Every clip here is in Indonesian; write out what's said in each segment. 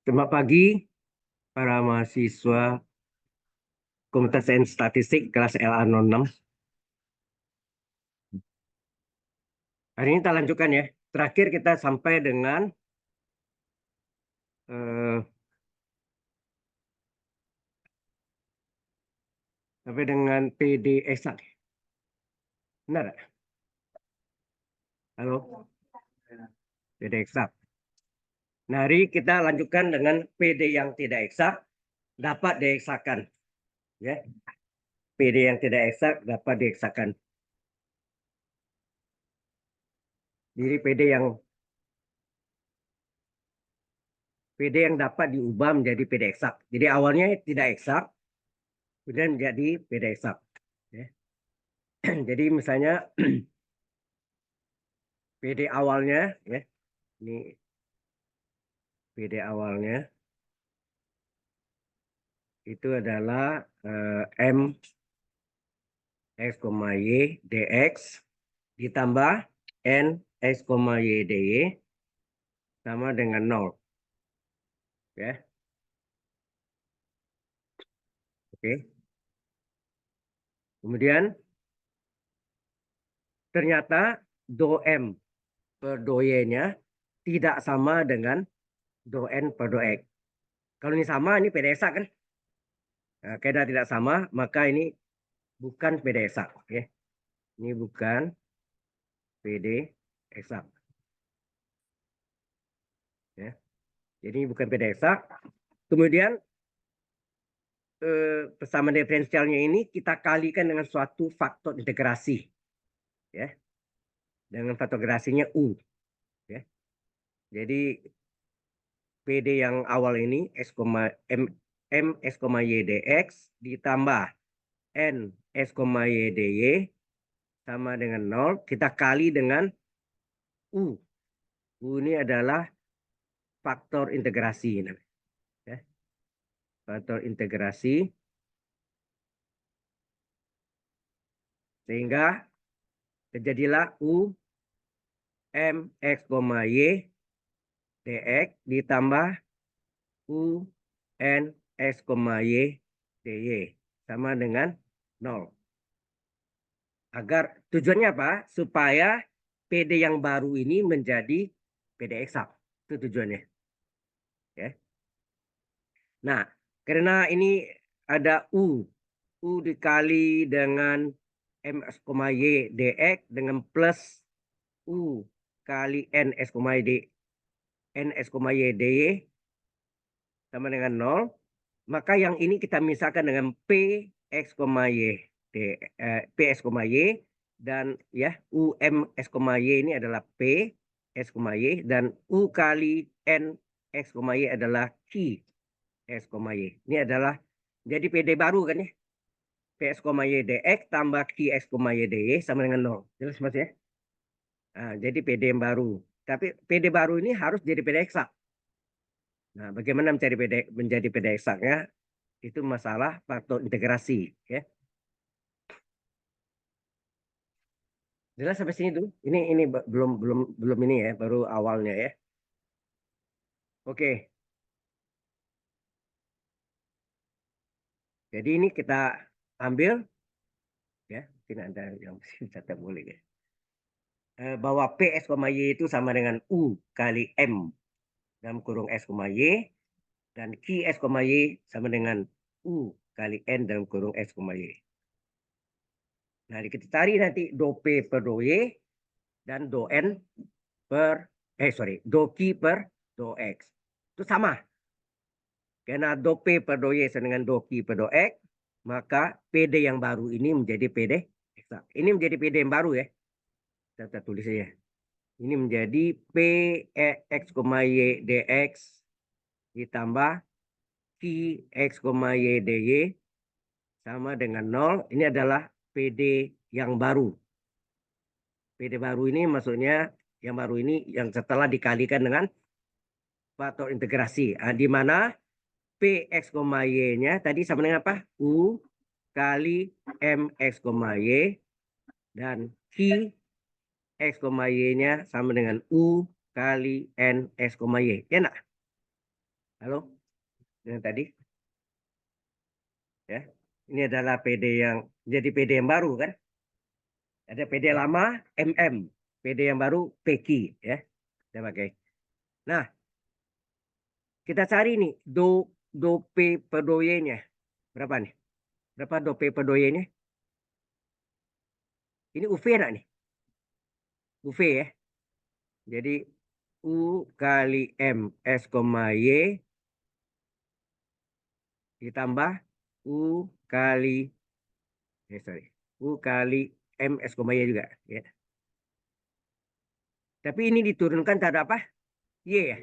Selamat pagi para mahasiswa Komunitas Sains Statistik kelas LA06. Hari ini kita lanjutkan ya. Terakhir kita sampai dengan eh, PD eksak. Benar nggak? Halo, PD eksak. Nah, hari kita lanjutkan dengan PD yang tidak eksak dapat dieksakan. Ya, PD yang tidak eksak dapat dieksakan. Jadi PD yang dapat diubah menjadi PD eksak. Jadi awalnya tidak eksak, kemudian menjadi PD eksak. Ya. Jadi misalnya PD awalnya, ya, ini PD awalnya itu adalah M X, Y dx ditambah N X, Y dy sama dengan 0. Ya, oke. Kemudian ternyata do M per do Y-nya tidak sama dengan do N per do X. Kalau ini sama, ini PD eksak kan? Nah, kalau tidak sama, maka ini bukan PD eksak. Ya. Ini bukan PD eksak. Ya. Jadi bukan PD eksak. Kemudian persamaan diferensialnya ini kita kalikan dengan suatu faktor integrasi, ya, dengan faktor integrasinya U, ya. Jadi PD yang awal ini M S, Y dx ditambah N S, Y dy sama dengan 0, kita kali dengan U. U ini adalah faktor integrasi, ya. Faktor integrasi sehingga terjadilah U M X, Y dx ditambah U N X, Y dy sama dengan 0. Agar tujuannya apa? Supaya PD yang baru ini menjadi PD eksak. Itu tujuannya. Ya. Nah, karena ini ada U. U dikali dengan M X, Y dx dengan plus U kali N X, Y dy sama dengan 0. Maka yang ini kita misalkan dengan P X, Y P X, Y dan ya UM X, Y ini adalah P X, Y dan U kali N X, Y adalah Q X, Y. Ini adalah jadi PD baru kan ya. P X, Y dx tambah Q X, Y dy sama dengan 0. Jelas Mas ya? Nah, jadi PD yang baru. Tapi PD baru ini harus jadi PD eksak. Nah, bagaimana menjadi PD eksaknya? Itu masalah faktor integrasi, ya. Jelas sampai sini dulu. Ini belum belum belum ini ya, baru awalnya ya. Oke. Jadi ini kita ambil ya, mungkin ada yang bisa boleh ya. Bahwa P S, Y itu sama dengan U kali M dalam kurung S, Y dan Q S, Y sama dengan U kali N dalam kurung S, Y. Nah, kita cari nanti do P per do Y dan do N per do Q per do X. Itu sama. Karena do P per do Y sama dengan do Q per do X, maka PD yang baru ini menjadi PD eksak. Ini menjadi PD yang baru ya. Kita tulis saja. Ini menjadi P X, Y dx ditambah Q X, Y dy sama dengan 0. Ini adalah PD yang baru. PD baru ini maksudnya yang baru ini yang setelah dikalikan dengan faktor integrasi. Di mana P X, Y-nya tadi sama dengan apa? U kali M X, Y dan Q X, Y-nya sama dengan U kali N X, Y. Ya enggak? Halo, yang tadi ya. Ini adalah PD yang jadi PD yang baru kan? Ada PD lama MM, PD yang baru PQ ya. Kita pakai. Nah, kita cari nih do P per do Y-nya. Berapa nih? Berapa do P per do Y-nya? Ini UV enggak nih? UV ya. Jadi U kali M S, Y ditambah U kali sorry. U kali M S, Y juga ya. Tapi ini diturunkan terhadap apa? Y ya.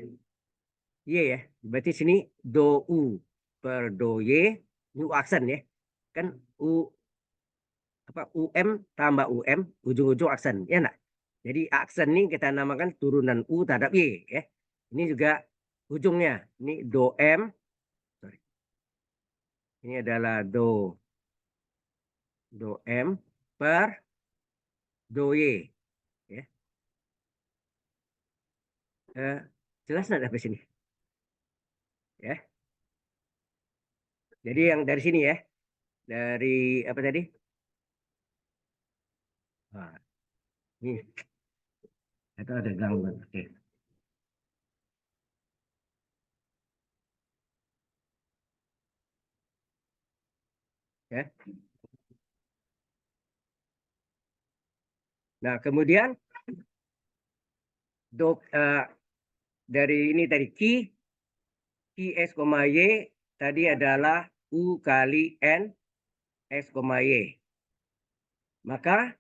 Y ya. Berarti sini do U per do Y. Ini U aksen ya. Kan U apa UM tambah UM ujung-ujung aksen ya enggak? Jadi aksen ini kita namakan turunan U terhadap Y ya. Ini juga ujungnya. Ini do M. Sorry. Ini adalah do M per do Y ya. Eh, jelas nggak sampai sini ya. Jadi yang dari sini ya. Dari apa tadi? Nah, ini itu ada gangguan. Oke. Ya. Nah, kemudian dari ini tadi Q S, Y tadi adalah U kali N S, Y. Maka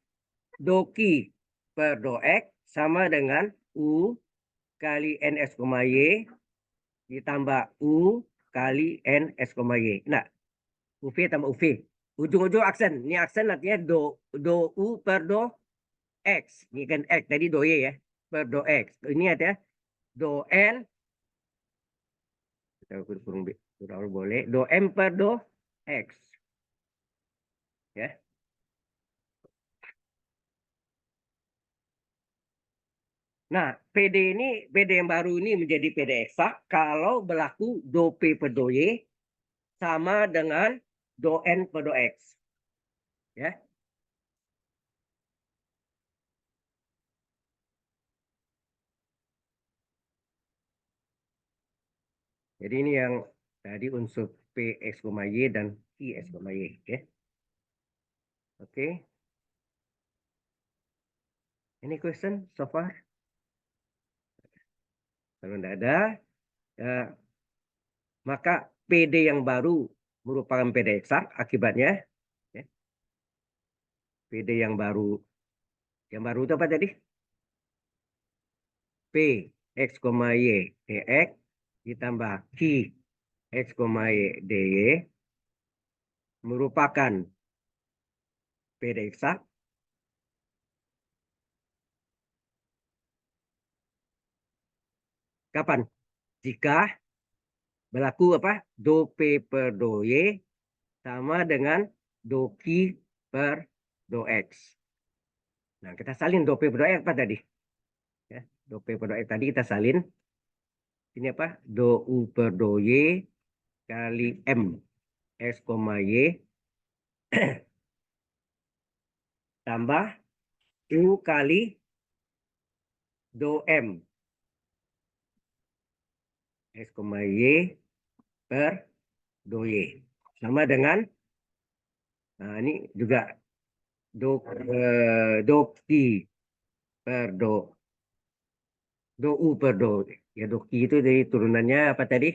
do Q per do X sama dengan U kali N S, Y ditambah U kali N S, Y. Nah, UV tambah UV. Ujung-ujung aksen. Ini aksen artinya do U per do X. Ini kan X. Tadi do Y ya. Per do X. Ini ada do N. Kita kurang boleh. Do M per do X. Ya. Nah, PD yang baru ini menjadi PD eksak kalau berlaku do P per do Y sama dengan do N per do X. Ya. Jadi ini yang tadi unsur P X, Y dan I X, Y. Oke. Oke. Any question so far? Kalau tidak ada, ya, maka PD yang baru merupakan PD eksak. Akibatnya, ya, PD yang baru itu apa tadi? P X, Y DX ditambah Q X, Y DY merupakan PD eksak. Kapan? Jika berlaku apa? Do P per do Y sama dengan do Q per do X. Nah, kita salin do P per do X apa tadi? Ya, do P per do X tadi kita salin. Ini apa? Do U per do Y kali M S, Y tambah U kali do M S, Y per do Y. Sama dengan, nah ini juga do Q per do U per do. Ya do Q itu dari turunannya apa tadi?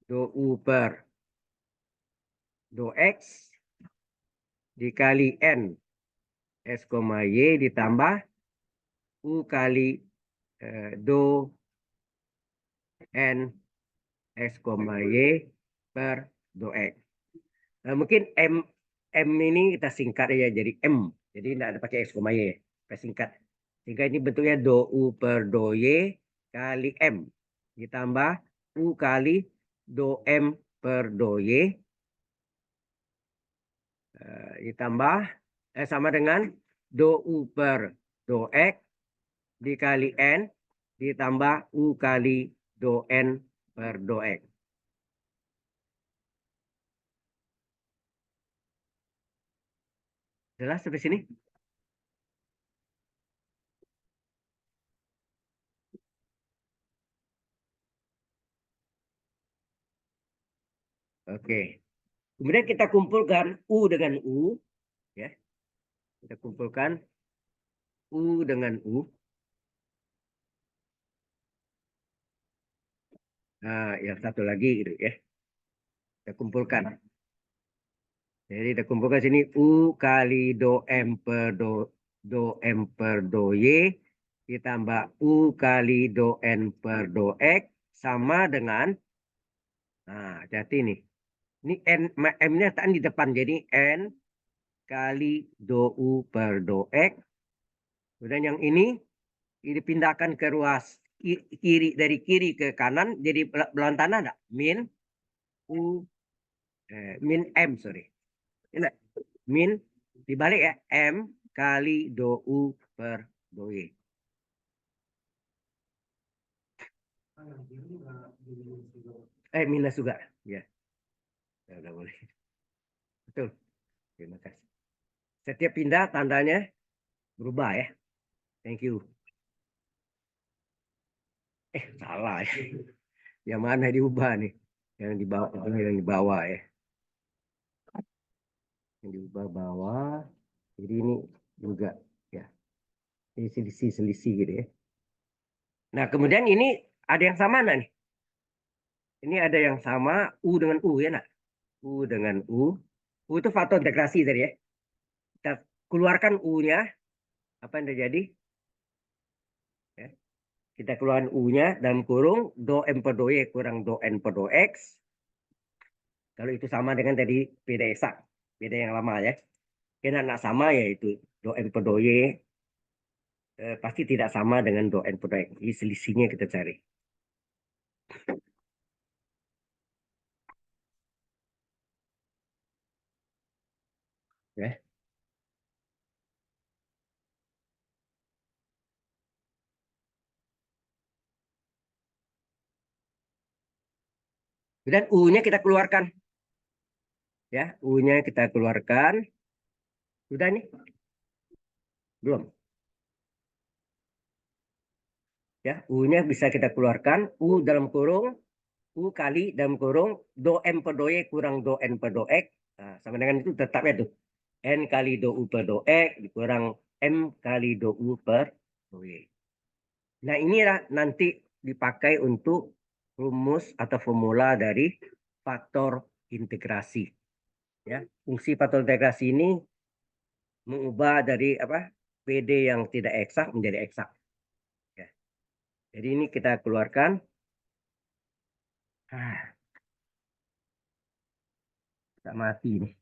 Do U per do X dikali N S, Y ditambah U kali do N S, Y per do X. Nah, mungkin M ini kita singkat ya jadi M. Jadi tidak ada pakai X, Y. Kita singkat. Sehingga ini bentuknya do U per do Y kali M. Ditambah U kali do M per do Y. Ditambah sama dengan do U per do X dikali N ditambah U kali do N per do X. Jelas sampai sini? Oke. Kemudian kita kumpulkan U dengan U, ya. Kita kumpulkan U dengan U. Nah, yang satu lagi gitu ya. Kita kumpulkan. Jadi kita kumpulkan sini U kali do M per do M per do Y ditambah U kali do N per do X sama dengan, nah hati nih. Ini N, M-nya kan di depan. Jadi N kali do U per do X. Kemudian yang ini dipindahkan ke ruas kiri, dari kiri ke kanan. Jadi belahan tanah enggak? U, min M, sorry. Ini min dibalik ya, M kali do U per do Y. Minus juga. Ya, udah boleh. Betul. Terima kasih. Setiap pindah tandanya berubah ya. Thank you. Salah ya. Yang mana diubah nih? Yang di bawah, yang di bawah ya. Yang diubah bawah. Jadi ini juga ya. Ini selisih gitu ya. Nah, kemudian ini ada yang sama nih. Ini ada yang sama U dengan U ya nak. U dengan U. U itu faktor integrasi tadi ya. Kita keluarkan U-nya. Apa yang terjadi? Ya. Kita keluarkan U-nya dalam kurung do M per do Y kurang do N per do X. Kalau itu sama dengan tadi beda eksak. Beda yang lama ya. Karena nak sama yaitu do M per do Y pasti tidak sama dengan do N per do X. Jadi selisihnya kita cari. Ya. Dan U-nya kita keluarkan. Ya, U-nya kita keluarkan. Sudah nih? Belum. Ya, U-nya bisa kita keluarkan. U dalam kurung U kali dalam kurung do M per do Y kurang do N per do X. Nah, sama dengan itu tetapnya tuh. N kali do U per do X dikurang M kali do U per do Y. Nah, inilah nanti dipakai untuk rumus atau formula dari faktor integrasi. Ya, fungsi faktor integrasi ini mengubah dari apa? PD yang tidak eksak menjadi eksak. Ya. Jadi ini kita keluarkan. Tak mati nih.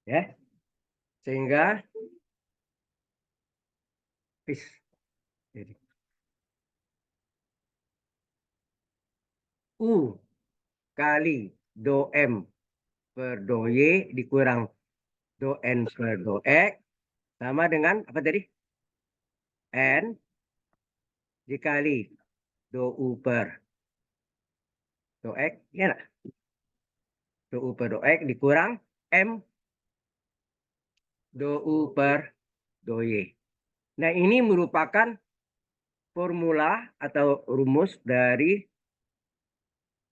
Ya, sehingga jadi U kali do M per do Y dikurang do N per do X sama dengan apa tadi? N dikali do U per do X, ya nak? Do U per do X dikurang M do U per do Y. Nah, ini merupakan formula atau rumus dari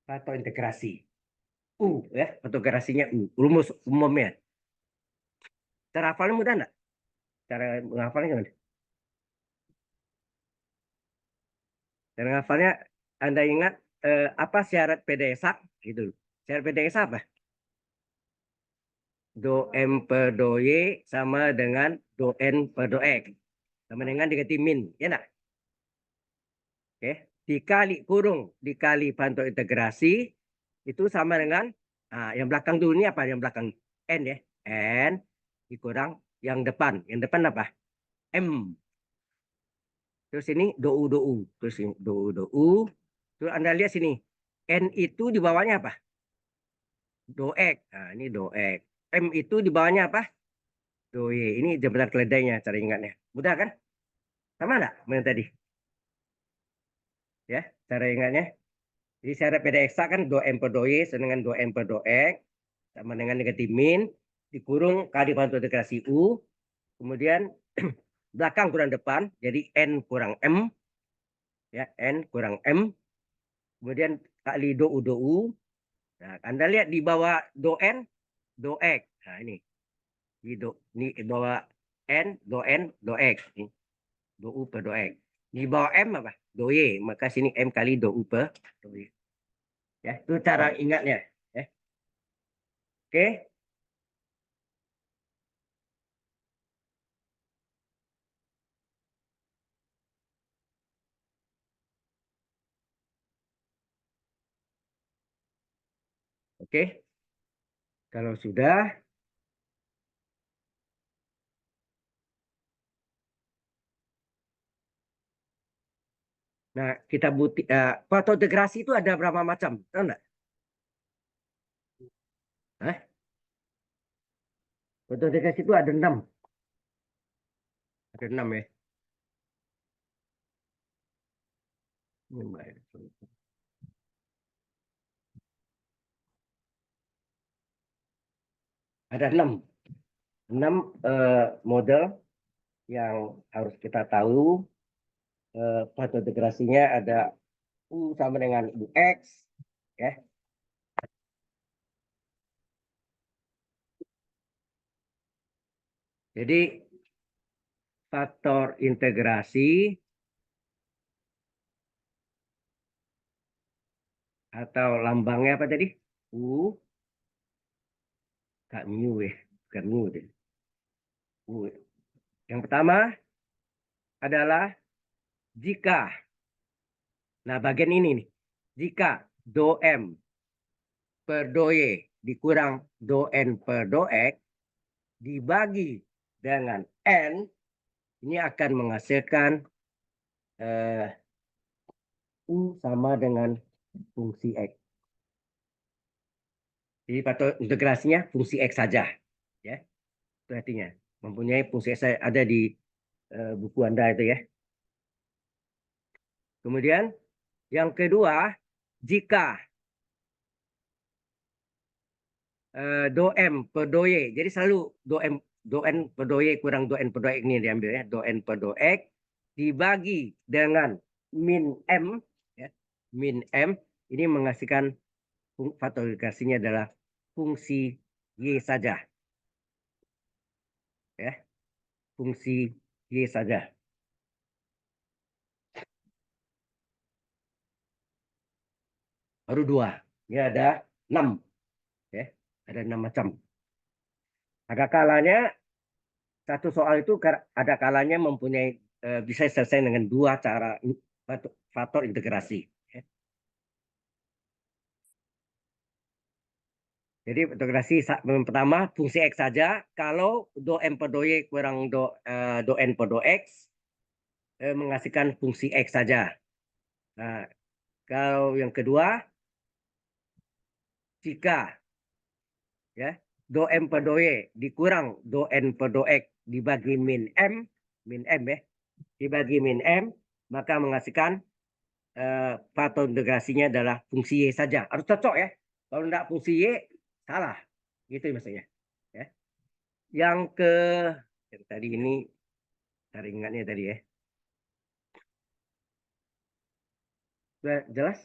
faktor integrasi. U ya, faktor integrasinya U. Rumus umumnya. Cara hafalnya mudah enggak? Cara menghafalnya gimana? Cara menghafalnya Anda ingat apa syarat PDSA gitu. Syarat PDSA apa? do M per do Y sama dengan do N per do X. Sama dengan diganti min. Ya enggak? Oke. Dikali kurung, dikali pantau integrasi, itu sama dengan, yang belakang dulu ini apa? Yang belakang N ya. N dikurang yang depan. Yang depan apa? M. Terus ini do U, do U. Terus ini do U, do U. Terus Anda lihat sini. N itu di bawahnya apa? Do X. Nah, ini do X. M itu di bawahnya apa? Do Y. Ini jembatan keledainya cara ingatnya. Mudah kan? Sama enggak dengan tadi? Ya, cara ingatnya. Jadi syarat PD eksak kan do M per do Y sama dengan do M per do X sama dengan negatif min dikurung kali pantau integrasi U. Kemudian belakang kurang depan jadi N kurang M, ya N kurang M. Kemudian kali do U, do U. Nah, Anda lihat di bawah do N, do X. Nah, ini bawah N, do N, do X. Ini do U per do X. Di bawah M apa? Do Y. Maka sini M kali do U per do Y. Ya, itu cara ingatnya. Ya. Oke. Oke. Kalau sudah, nah kita butuh fotointegrasi itu ada berapa macam? Tahu nggak? Hah? Fotointegrasi itu ada 6. Ada 6 ya. Ada 6. 6 model yang harus kita tahu. Fotointegrasinya ada U sama dengan UX. Ya. Jadi faktor integrasi atau lambangnya apa tadi? U, Kak mu ya. Bukan mu deh. U. Yang pertama adalah jika. Nah, bagian ini nih. Jika do M per do Y dikurang do N per do X dibagi dengan N, ini akan menghasilkan U sama dengan fungsi X. Jadi patut integrasinya fungsi X saja. Ya, itu artinya. Mempunyai fungsi X ada di buku Anda itu ya. Kemudian yang kedua, jika do M per do Y. Jadi selalu do N per do Y kurang do N per do X ini diambil ya. Do N per do X dibagi dengan min M. Ya, min M ini menghasilkan faktorisasinya adalah fungsi Y saja. Ya, fungsi Y saja. Baru 2. Ini ada 6. Ya, ada 6 macam. Ada kalanya satu soal itu ada kalanya mempunyai bisa selesai dengan 2 cara faktor integrasi. Ya. Jadi integrasi pertama fungsi X saja. Kalau do M per do Y kurang do N per do X menghasilkan fungsi X saja. Nah, kalau yang kedua, jika ya do M per do Y dikurang do N per do X dibagi min M ya, dibagi min M, maka menghasilkan faktor integrasinya adalah fungsi Y saja. Harus cocok ya. Kalau tidak fungsi Y, salah. Gitu maksudnya. Ya. Yang ke yang tadi ini taringannya tadi ya. Sudah jelas?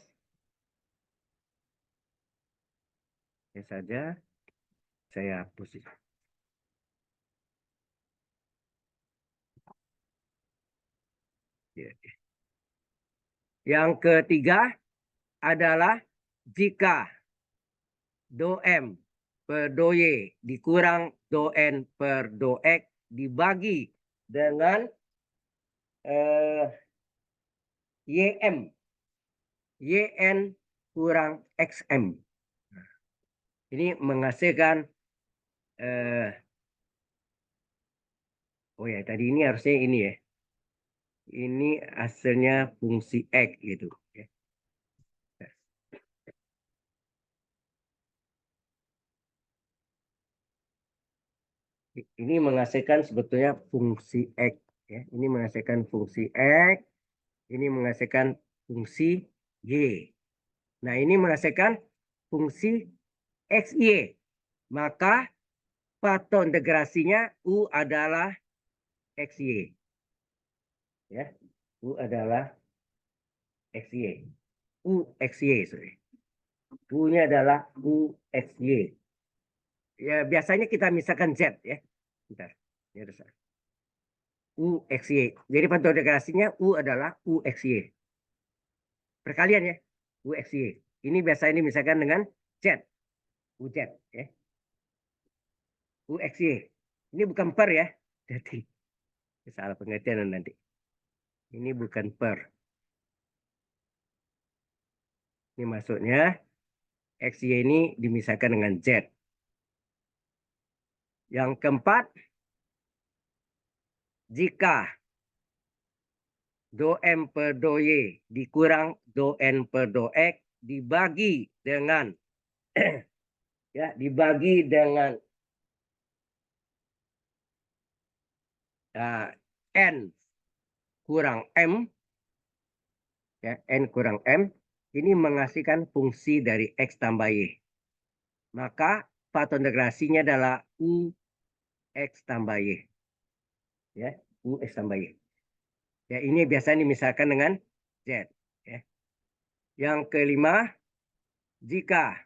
Ya saja. Saya hapus. Ya. Yang ketiga adalah jika do M per do Y dikurang do N per do X dibagi dengan YM. YN kurang XM. Ini menghasilkan oh ya, tadi ini harusnya ini ya. Ini hasilnya fungsi X gitu. Ini menghasilkan sebetulnya fungsi X. Ya. Ini menghasilkan fungsi X. Ini menghasilkan fungsi Y. Nah, ini menghasilkan fungsi XY. Maka paton integrasinya U adalah XY. Ya, U adalah XY. U XY, sorry. U-nya adalah U XY. Ya, biasanya kita misalkan Z ya. Bentar. Ya, U XY. Jadi paton integrasinya U adalah U XY. Perkalian ya. U XY. Ini biasanya misalkan dengan Z. UZ ya. U XY. Ini bukan per ya. Jadi salah pengertian nanti. Ini bukan per. Ini maksudnya XY ini dimisahkan dengan Z. Yang keempat, jika do M per do Y dikurang do N per do X dibagi dengan ya, dibagi dengan N kurang M, ya, N kurang M, ini menghasilkan fungsi dari X tambah Y. Maka paton integrasinya adalah U X tambah Y. Ya, U X tambah Y. Ya, ini biasanya dimisalkan dengan Z. Ya. Yang kelima, jika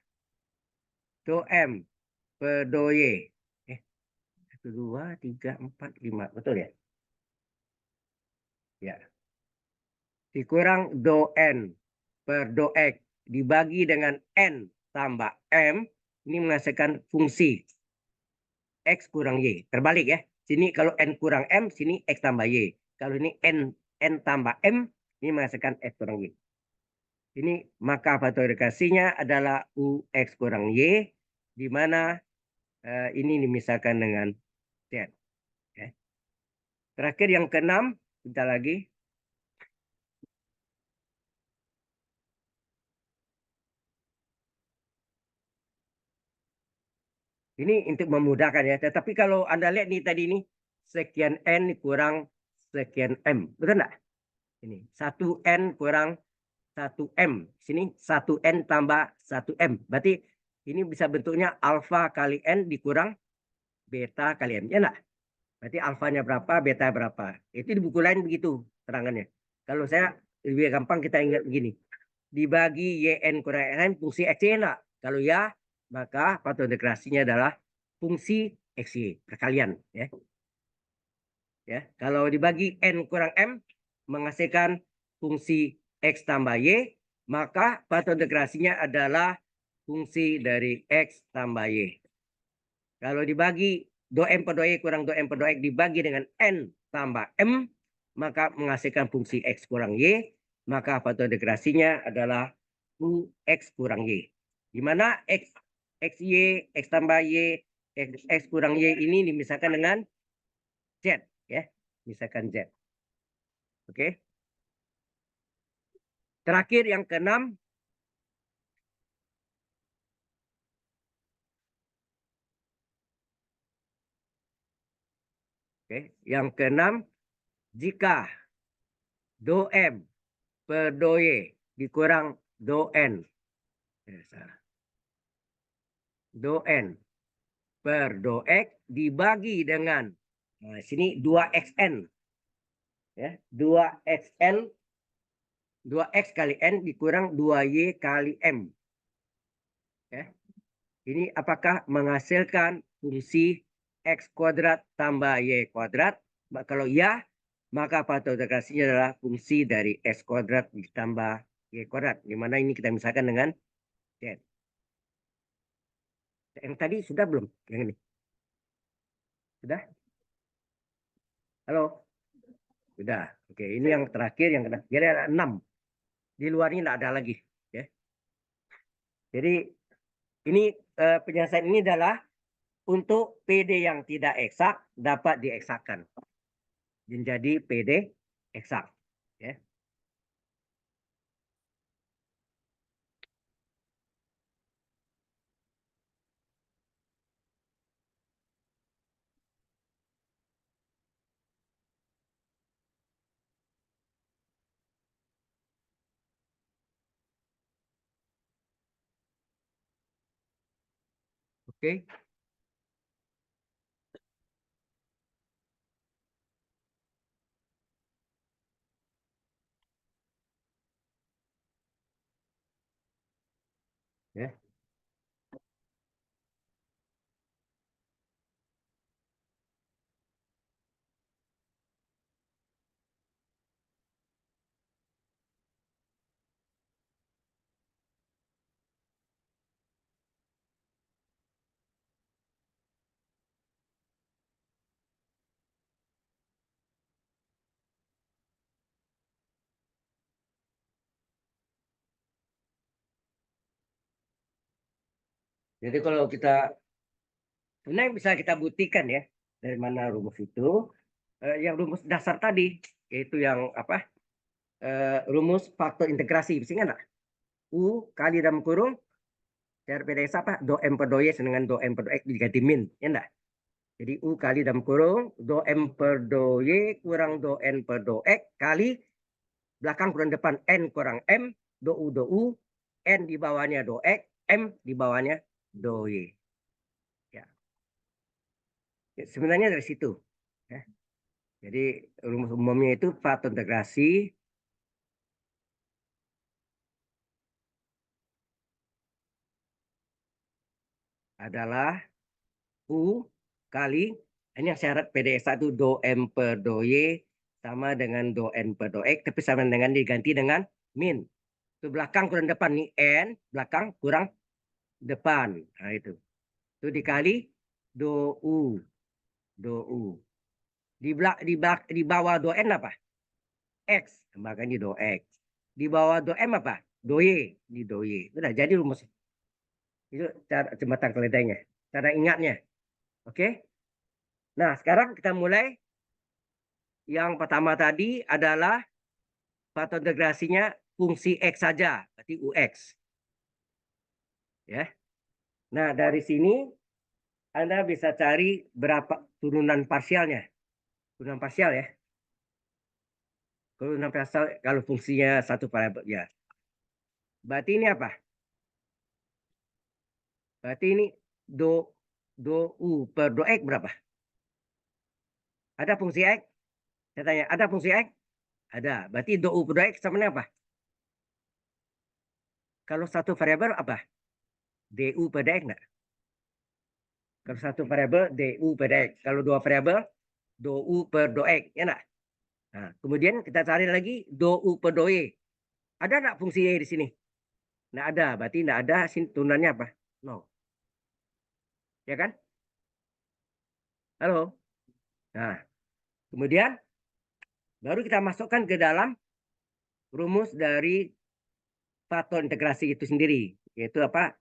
do M per do Y. 1, 2, 3, 4, 5. Betul ya? Ya. Dikurang do N per do X dibagi dengan N tambah M. Ini menghasilkan fungsi X kurang Y. Terbalik ya. Sini kalau N kurang M, sini X tambah Y. Kalau ini N tambah M, ini menghasilkan X kurang Y. Ini maka faktorisasinya adalah UX kurang Y, di mana ini dimisalkan dengan Z. Ya. Terakhir yang keenam, kita lagi. Ini untuk memudahkan ya. Tetapi kalau Anda lihat nih tadi ini, sekian N kurang sekian M. Betul enggak? Ini 1N kurang 1M. Sini 1N tambah 1M. Berarti ini bisa bentuknya alfa kali N dikurang beta kali M. Ya enggak? Berarti alfanya berapa, beta berapa. Itu di buku lain begitu terangannya. Kalau saya lebih gampang kita ingat begini. Dibagi YN kurang XN fungsi XY enggak? Kalau ya, maka paton integrasinya adalah fungsi XY. Perkalian. Ya. Ya. Kalau dibagi N kurang M, menghasilkan fungsi X tambah Y, maka paton integrasinya adalah fungsi dari X tambah Y. Kalau dibagi do M per do Y kurang do M per do X dibagi dengan N tambah M, maka menghasilkan fungsi X kurang Y, maka paton integrasinya adalah UX kurang Y. Di mana XY, X tambah Y, X kurang Y ini dimisalkan dengan Z. Ya, misalkan Z. Oke. Terakhir yang keenam, yang keenam, jika do M per do Y dikurang do N. Do N per do X dibagi dengan, nah, sini 2XN. Ya, 2XN, 2X kali N dikurang 2Y kali M. Ya. Ini apakah menghasilkan fungsi X kuadrat tambah Y kuadrat? Kalau ya, maka paton integrasinya adalah fungsi dari X kuadrat ditambah Y kuadrat. Di mana ini kita misalkan dengan Z. Yang tadi sudah belum? Yang ini sudah? Halo, sudah. Oke, ini yang terakhir yang kena. Jadi ada 6. Di luarnya tidak ada lagi. Ya. Jadi ini penyelesaian ini adalah untuk PD yang tidak eksak dapat dieksakan menjadi PD eksak. Ya. Oke. Ya. Jadi kalau kita sebenarnya bisa kita buktikan ya dari mana rumus itu. Yang rumus dasar tadi yaitu yang apa? Rumus faktor integrasi. Bisa nggak? U kali dalam kurung cara PDS apa? Do M per do Y dengan do M per do X diganti min. Ya enggak? Jadi U kali dalam kurung do M per do Y kurang do N per do X kali belakang kurang depan N kurang M do U N di bawahnya do X M di bawahnya do Y. Ya. Ya, sebenarnya dari situ. Ya. Jadi rumus umumnya itu faktor integrasi adalah U kali ini yang syarat PDS itu do M per do Y sama dengan do N per do X tapi sama dengan diganti dengan min. Itu belakang kurang depan nih N, belakang kurang depan. Nah itu. Itu dikali do U, do U. Di bawah do N apa? X, makanya do X. Di bawah do M apa? Do Y, di do Y. Udah jadi rumus. Itu cara jembatan keledainya. Cara ingatnya. Oke? Nah, sekarang kita mulai. Yang pertama tadi adalah faktor integrasinya fungsi X saja, berarti UX. Ya. Nah, dari sini Anda bisa cari berapa turunan parsialnya. Turunan parsial ya. Turunan parsial kalau fungsinya satu variabel ya. Berarti ini apa? Berarti ini do do U per do X berapa? Ada fungsi X? Saya tanya, ada fungsi X? Ada. Berarti do U per do X sama dengan apa? Kalau satu variabel apa? DU per dx enggak? Kalau satu variabel DU per dx. Kalau dua variabel do U per do X, ya enggak? Nah, kemudian kita cari lagi do U per do Y. Ada enggak fungsi Y di sini? Enggak ada. Berarti enggak ada sini turunannya apa? No. Ya kan? Halo. Nah, kemudian baru kita masukkan ke dalam rumus dari faktor integrasi itu sendiri, yaitu apa?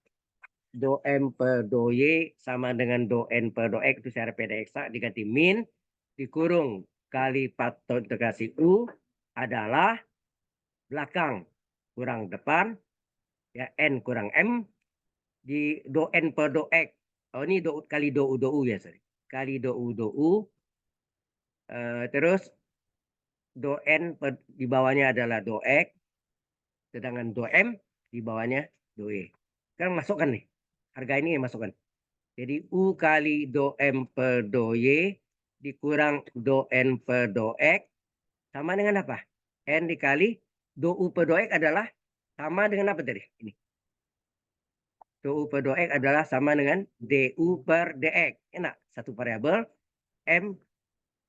Do M per do Y sama dengan do N per do X itu secara PDX diganti min dikurung kali faktor integrasi U adalah belakang kurang depan ya N kurang M di do N per do X. Oh ini do kali do U ya sorry. Kali do U terus do N per, di bawahnya adalah do X sedangkan do M di bawahnya do Y. Sekarang masukkan nih. Harga ini masukkan. Jadi U kali do M per do Y dikurang do N per do X sama dengan apa? N dikali do U per do X adalah sama dengan apa tadi? Ini. Do U per do X adalah sama dengan DU per DX. Enak. Satu variabel. M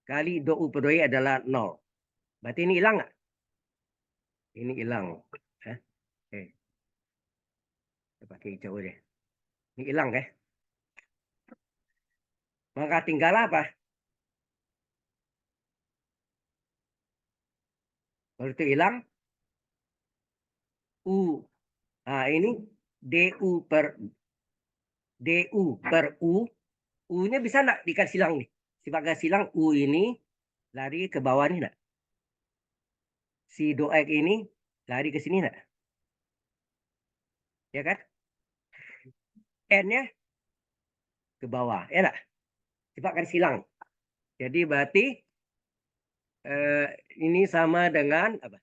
kali do U per do Y adalah 0. Berarti ini hilang nggak? Ini hilang. Oke. Kita pakai hijau deh. Ini hilang ya. Maka tinggal apa? Kalau itu hilang U. Nah, ini DU per DU per U. U-nya bisa nggak dikasih silang nih? Sebagai silang U ini lari ke bawah nih nggak? Si doek ini lari ke sini nggak? Ya kan? N-nya ke bawah, ya nggak? Coba kan silang. Jadi berarti eh, ini sama dengan apa?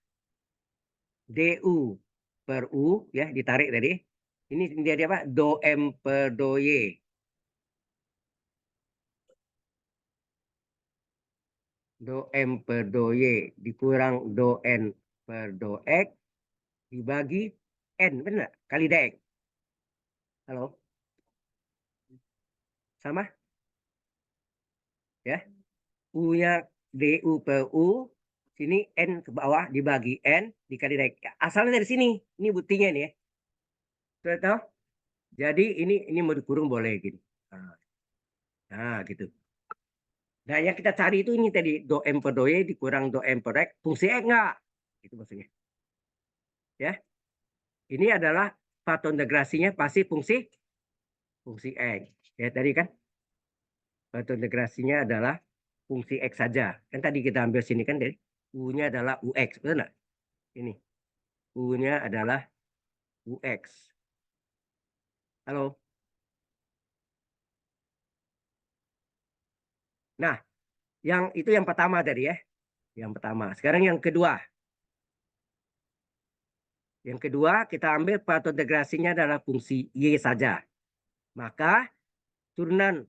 DU per U ya ditarik tadi. Ini jadi apa? Do M per do Y. Do M per do Y dikurang do N per do X dibagi N. Benar? Kali dx. Halo? Sama? Ya. U-nya DU per U. Sini N ke bawah dibagi N dikali dx. Asalnya dari sini. Ini buktinya nih ya. Sudah tahu? Jadi ini mau dikurung boleh gini. Nah, nah, gitu. Nah, yang kita cari itu ini tadi do M per do Y dikurang do M per X fungsi X enggak? Itu maksudnya. Ya. Ini adalah patointegrasinya pasti fungsi X. Ya, tadi kan patointegrasinya adalah fungsi X saja. Kan tadi kita ambil sini kan dari U-nya adalah UX, betul nggak? Ini U-nya adalah UX. Halo. Nah, yang itu yang pertama tadi ya. Yang pertama. Sekarang yang kedua. Yang kedua, kita ambil patointegrasinya adalah fungsi Y saja. Maka turunan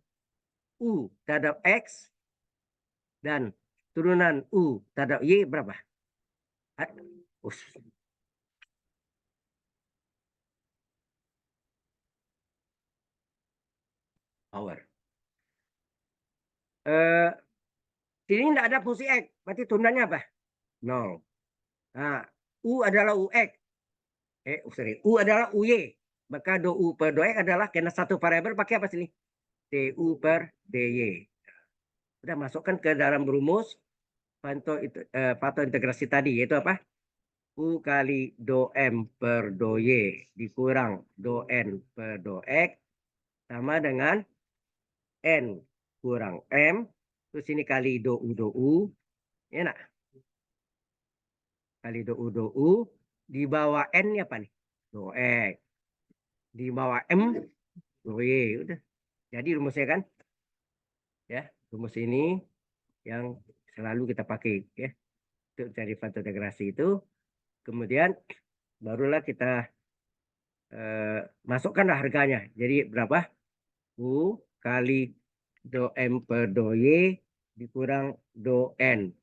U terhadap X dan turunan U terhadap Y berapa? Power. Sini tidak ada fungsi X. Berarti turunannya apa? 0. Nah, U adalah UX. Sorry. U adalah UY. Maka do U per do X adalah karena satu variabel pakai apa sini? DU per DY. Sudah masukkan ke dalam rumus Pato integrasi tadi, yaitu apa? U kali do M per do Y dikurang do N per do X sama dengan N kurang M. Terus ini kali do U. Ya nak? Kali do U. Di bawah N-nya apa nih? Do X. Di bawah M, do Y. Udah. Jadi rumusnya kan? Ya, rumus ini yang selalu kita pakai ya untuk cari Pato integrasi itu. Kemudian barulah kita masukkanlah harganya. Jadi berapa? U kali do M per do Y dikurang do N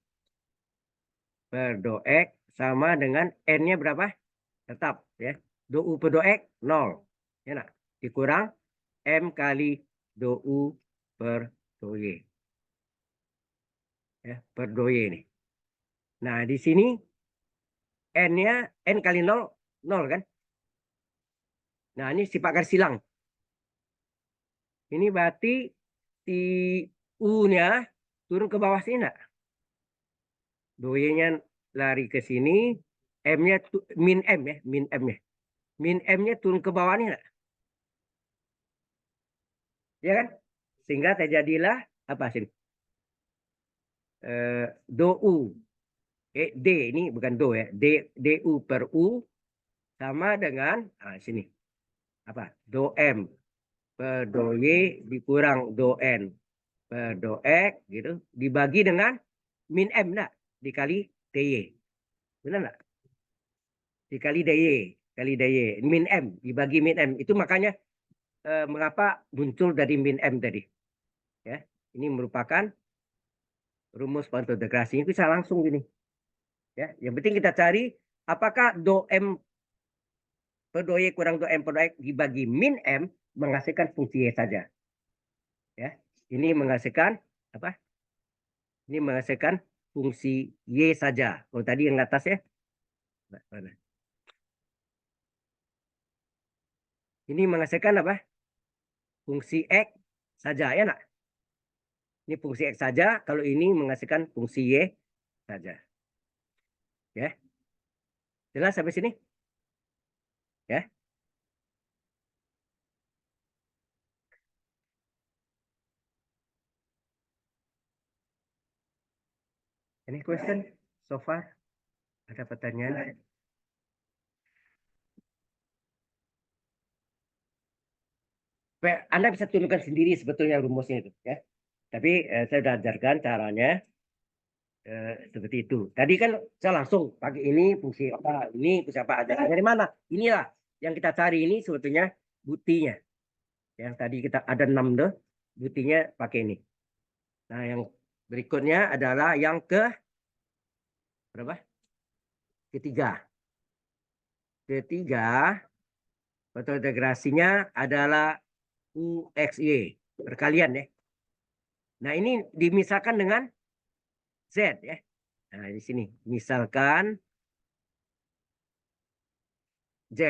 per do X sama dengan N-nya berapa? Tetap ya. Do U per do X 0. Ya nak? Dikurang M kali do U per do Y. Ya, per do Y ini. Nah, di sini N-nya N kali 0, 0 kan? Nah, ini sifat garis silang. Ini berarti si U-nya turun ke bawah sini enggak? Doyenya lari ke sini, M-nya min M ya, min M ya. Min M-nya turun ke bawah nih enggak? Ya kan? Sehingga terjadilah apa sih? Do U. D ini bukan do ya. DU per U sama dengan sini. Apa? Do M per do Y dikurang do N per do X gitu. Dibagi dengan min M enggak? Dikali DY. Benar enggak? Dikali DY. Kali DY. Min M. Dibagi min M. Itu makanya mengapa muncul dari min M tadi. Ya, ini merupakan rumus patointegrasi. Itu bisa langsung gini. Ya, yang penting kita cari apakah do M per do Y kurang do M per do X dibagi min M menghasilkan fungsi Y saja. Ya, ini menghasilkan apa? Ini menghasilkan fungsi Y saja. Oh, tadi yang atas ya. Mana? Ini menghasilkan apa? Fungsi X saja ya nak. Ini fungsi X saja, kalau ini menghasilkan fungsi Y saja. Ya. Jelas sampai sini? Ya. Any question so far? Ada pertanyaan? Anda bisa tunjukkan sendiri sebetulnya rumusnya itu, ya. Tapi saya sudah ajarkan caranya seperti itu. Tadi kan saya langsung pakai ini fungsi apa, ini fungsi apa ada dari mana? Inilah yang kita cari ini sebetulnya buktinya. Yang tadi kita ada 6 tuh, buktinya pakai ini. Nah, yang berikutnya adalah yang ke berapa? Ketiga. Ketiga, foto integrasinya adalah UXY. Perkalian ya. Nah, ini dimisahkan dengan Z ya. Nah, di sini. Misalkan Z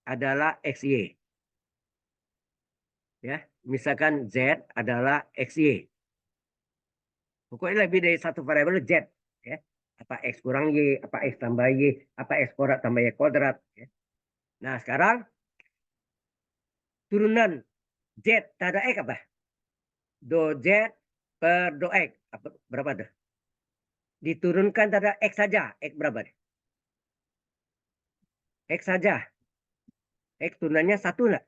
adalah XY. Ya, misalkan Z adalah XY. Pokoknya lebih dari satu variabel Z. Ya. Apa X kurang Y, apa X tambah Y, apa X kuadrat tambah Y kuadrat. Ya. Nah, sekarang turunan Z terhadap X apa? Do Z per do X. Apa, berapa tuh? Diturunkan terhadap X saja. X berapa? X saja. X turunannya 1 enggak?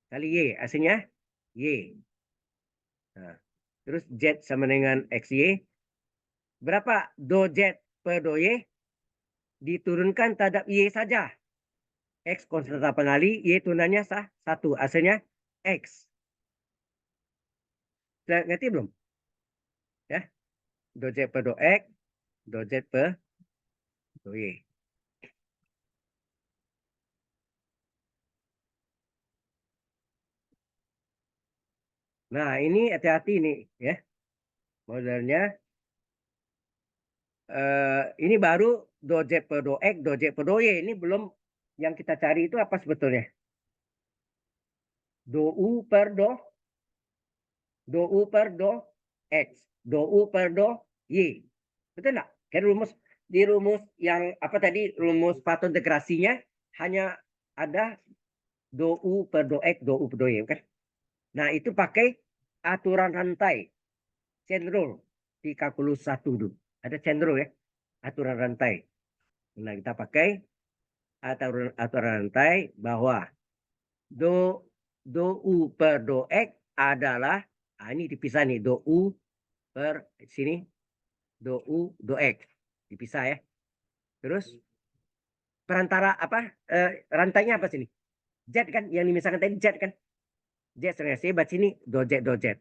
Kali Y. Hasilnya Y. Nah, terus Z sama dengan XY. Berapa do Z per do Y? Diturunkan terhadap Y saja. X konstanta pengali, Y turunannya 1. Hasilnya X. Sudah ngerti belum? Ya. Do Z per do X, do Z per do Y. Nah, ini hati-hati nih ya. Modelnya ini baru do Z per do X, do Z per do Y. Ini belum yang kita cari itu apa sebetulnya? Do U per do U per do X, do U per do Y. Betul nggak? Kan di rumus yang apa tadi, rumus patung integrasinya hanya ada do U per do X, do U per do Y kan? Nah, itu pakai aturan rantai, chain rule di kalkulus 1 dulu. Ada chain rule ya, aturan rantai. Nah, kita pakai aturan rantai bahwa do do U per do X adalah, ini dipisah nih, do U per sini, do U do X dipisah ya. Terus perantara apa, rantainya apa sini? Z kan, yang dimisahkan tadi Z kan. Z setengah C, baca sini do Z do Z.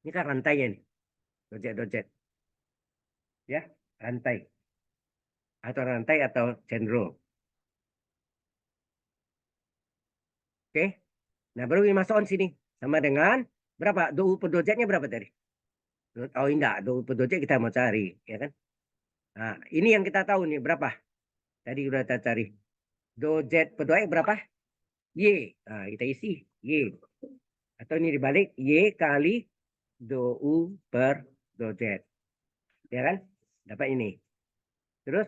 Ini kan rantainya nih, do Z do Z. Ya, rantai. Atau rantai atau cenderung. Oke. Nah, baru dimasukkan sini. Sama dengan berapa? Do U per do Z-nya berapa tadi? Oh, enggak. Do U per do Z kita mau cari. Ya kan? Nah, ini yang kita tahu nih. Berapa? Tadi udah kita cari. Do Z per do X berapa? Y. Nah, kita isi. Y. Atau ini dibalik. Y kali do U per do Z. Ya kan? Dapat ini. Terus,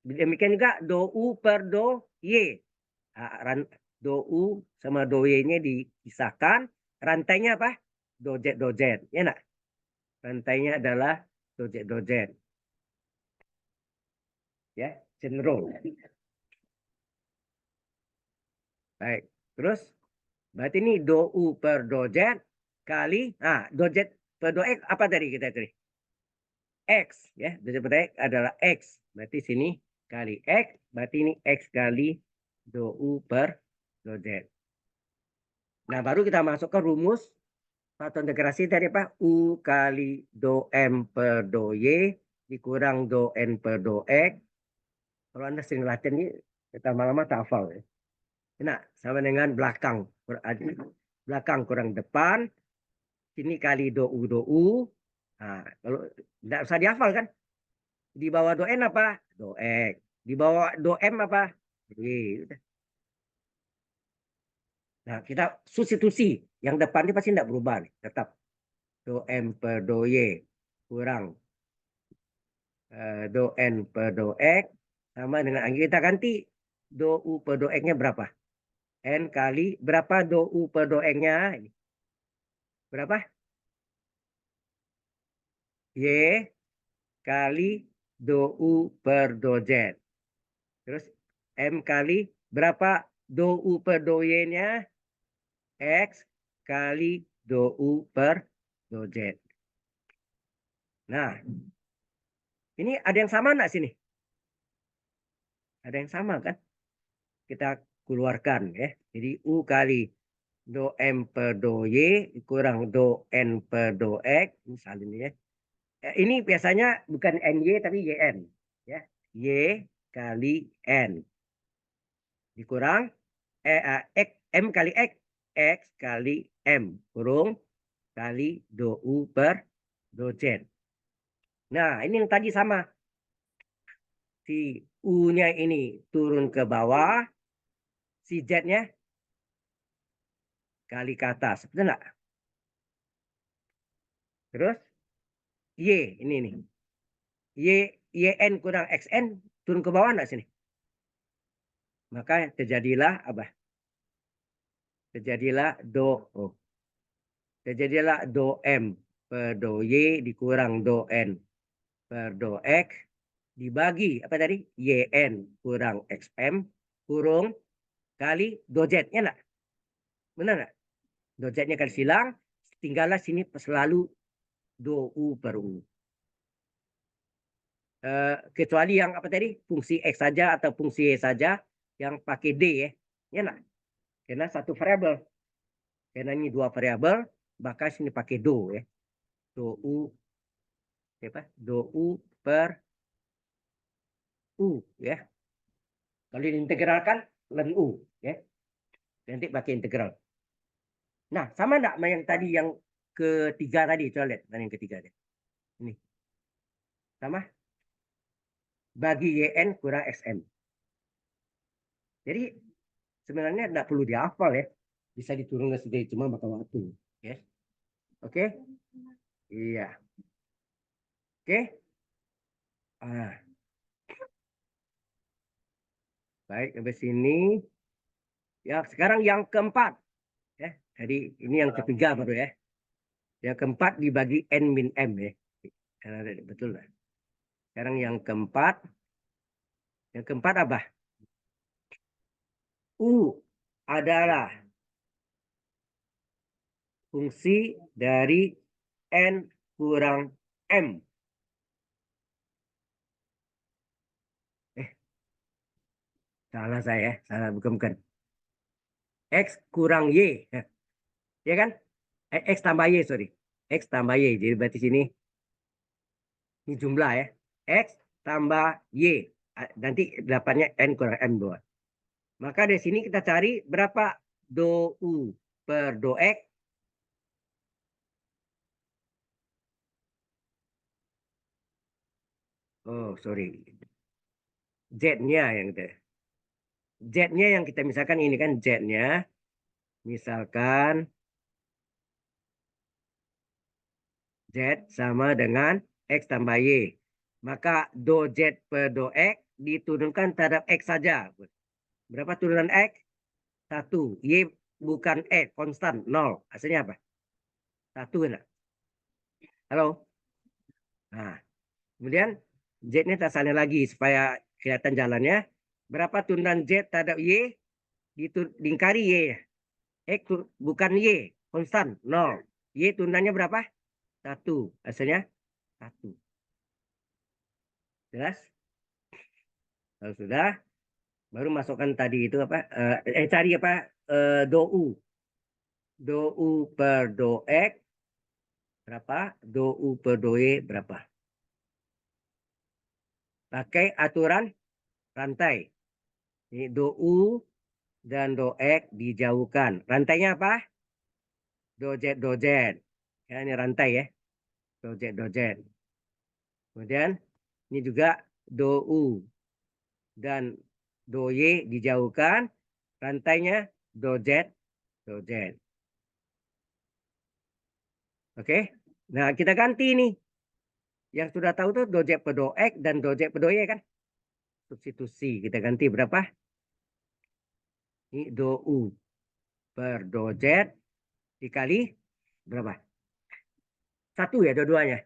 demikian juga do U per do Y. Nah, do U sama do Y-nya dipisahkan. Rantainya apa? Do Z, do Z. Ya enggak? Rantainya adalah do Z, do Z. Ya, cenderung. Baik. Terus, berarti ini do U per do Z kali, do Z per do X apa tadi kita cari? X. Ya, do Z per do X adalah X. Berarti sini kali X. Berarti ini X kali do U per do Z. Nah, baru kita masukkan rumus atau integrasi dari apa? U kali do M per do Y dikurang do N per do X. Kalau Anda sering latihan ini, lama-lama tak hafal ya. Nah, sama dengan belakang. Belakang kurang depan. Sini kali do U, do U. Nah, kalau tidak usah dihafal kan. Di bawah do N apa? Do X. Di bawah do M apa? Y. Nah, kita substitusi. Yang depan ini pasti tidak berubah nih, tetap. do M per do Y kurang do N per do X sama dengan kita ganti do U per do X-nya berapa? N kali berapa do U per do X-nya? Berapa? Y kali do U per do Z. Terus M kali berapa do U per do Y-nya? X kali do U per do Z. Nah, ini ada yang sama nggak sini? Ada yang sama kan? Kita keluarkan ya. Jadi U kali do M per do Y kurang do N per do X. Misalnya ini ya. Ini biasanya bukan NY tapi YN. Ya. Y kali N. Dikurang X, M kali X. X kali M. Kurung kali do U per do Z. Nah, ini yang tadi sama. Si U-nya ini turun ke bawah. Si Z-nya kali ke atas. Betul nggak? Terus Y ini nih. YN kurang XN turun ke bawah nggak sini? Maka terjadilah apa? Terjadilah terjadilah do M per do Y dikurang do N per do X dibagi apa tadi? YN kurang XM kurung kali do Z-nya nggak? Benar nggak? Do Z-nya kali silang, tinggallah sini selalu do U per U. Kecuali yang apa tadi? Fungsi X saja atau fungsi Y saja yang pakai D ya. Ya nggak? Karena satu variabel. Karena ini dua variabel, maka sini pakai do ya. Do U apa? Do U per U ya. Kalau diintegralkan len U ya. Nanti pakai integral. Nah, sama enggak sama yang tadi yang ketiga tadi? Coba lihat yang ketiga deh. Ini. Sama? Bagi YN kurang XM. Jadi sebenarnya enggak perlu dihafal ya. Bisa diturunkan sendiri cuma bakal waktu. Ya. Oke? Iya. Oke? Ah, baik sampai sini. Ya, sekarang yang keempat. Ya, jadi ini yang ketiga baru ya. Yang keempat dibagi N min M ya. Betul lah. Sekarang yang keempat. Yang keempat apa? U adalah fungsi dari N kurang M. Salah saya. Salah, bukan. X kurang Y. Ya kan? X tambah Y, sorry. X tambah Y. Jadi berarti sini ini jumlah ya. X tambah Y. Nanti dapatnya N kurang M2. Maka dari sini kita cari berapa do U per do X. Oh, sorry. Z-nya yang kita. Z-nya yang kita misalkan ini kan Z-nya. Misalkan Z sama dengan X tambah Y. Maka do Z per do X diturunkan terhadap X saja. Berapa turunan X? 1. Y bukan X, konstan, 0. Hasilnya apa? 1. Enggak? Halo? Nah, kemudian Z-nya kita salin lagi supaya kelihatan jalannya. Berapa turunan Z terhadap Y? Lingkari Y. X bukan Y, konstan, 0. Y turunannya berapa? 1. Hasilnya 1. Jelas? Kalau sudah, baru masukkan tadi itu apa? Cari apa? Do U. Do U per do X berapa? Do U per do Y berapa? Pakai aturan rantai. Ini do U dan do X dijauhkan. Rantainya apa? Do Z, do Z. Ya, ini rantai ya. Do Z, do Z. Kemudian ini juga do U dan do Y dijauhkan. Rantainya do Z, do Z. Oke? Nah, kita ganti nih. Yang sudah tahu tuh do Z per do X dan do Z per do Y kan. Substitusi. Kita ganti berapa? Ini do U per do Z dikali berapa? 1 ya dua-duanya.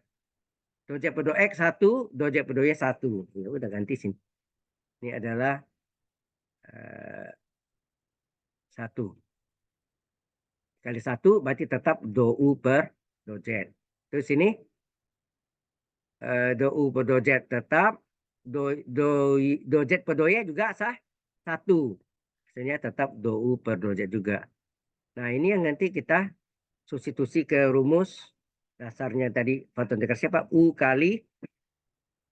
Do Z per do X 1, do Z per do Y 1. Ya, udah ganti sini. Ini adalah 1. Kali 1 berarti tetap do U per do Z. Terus ini do U per do Z tetap. Do Z per do Y juga sah 1. Hasilnya tetap do U per do Z juga. Nah ini yang nanti kita substitusi ke rumus dasarnya tadi. Faktor integrasi apa? U kali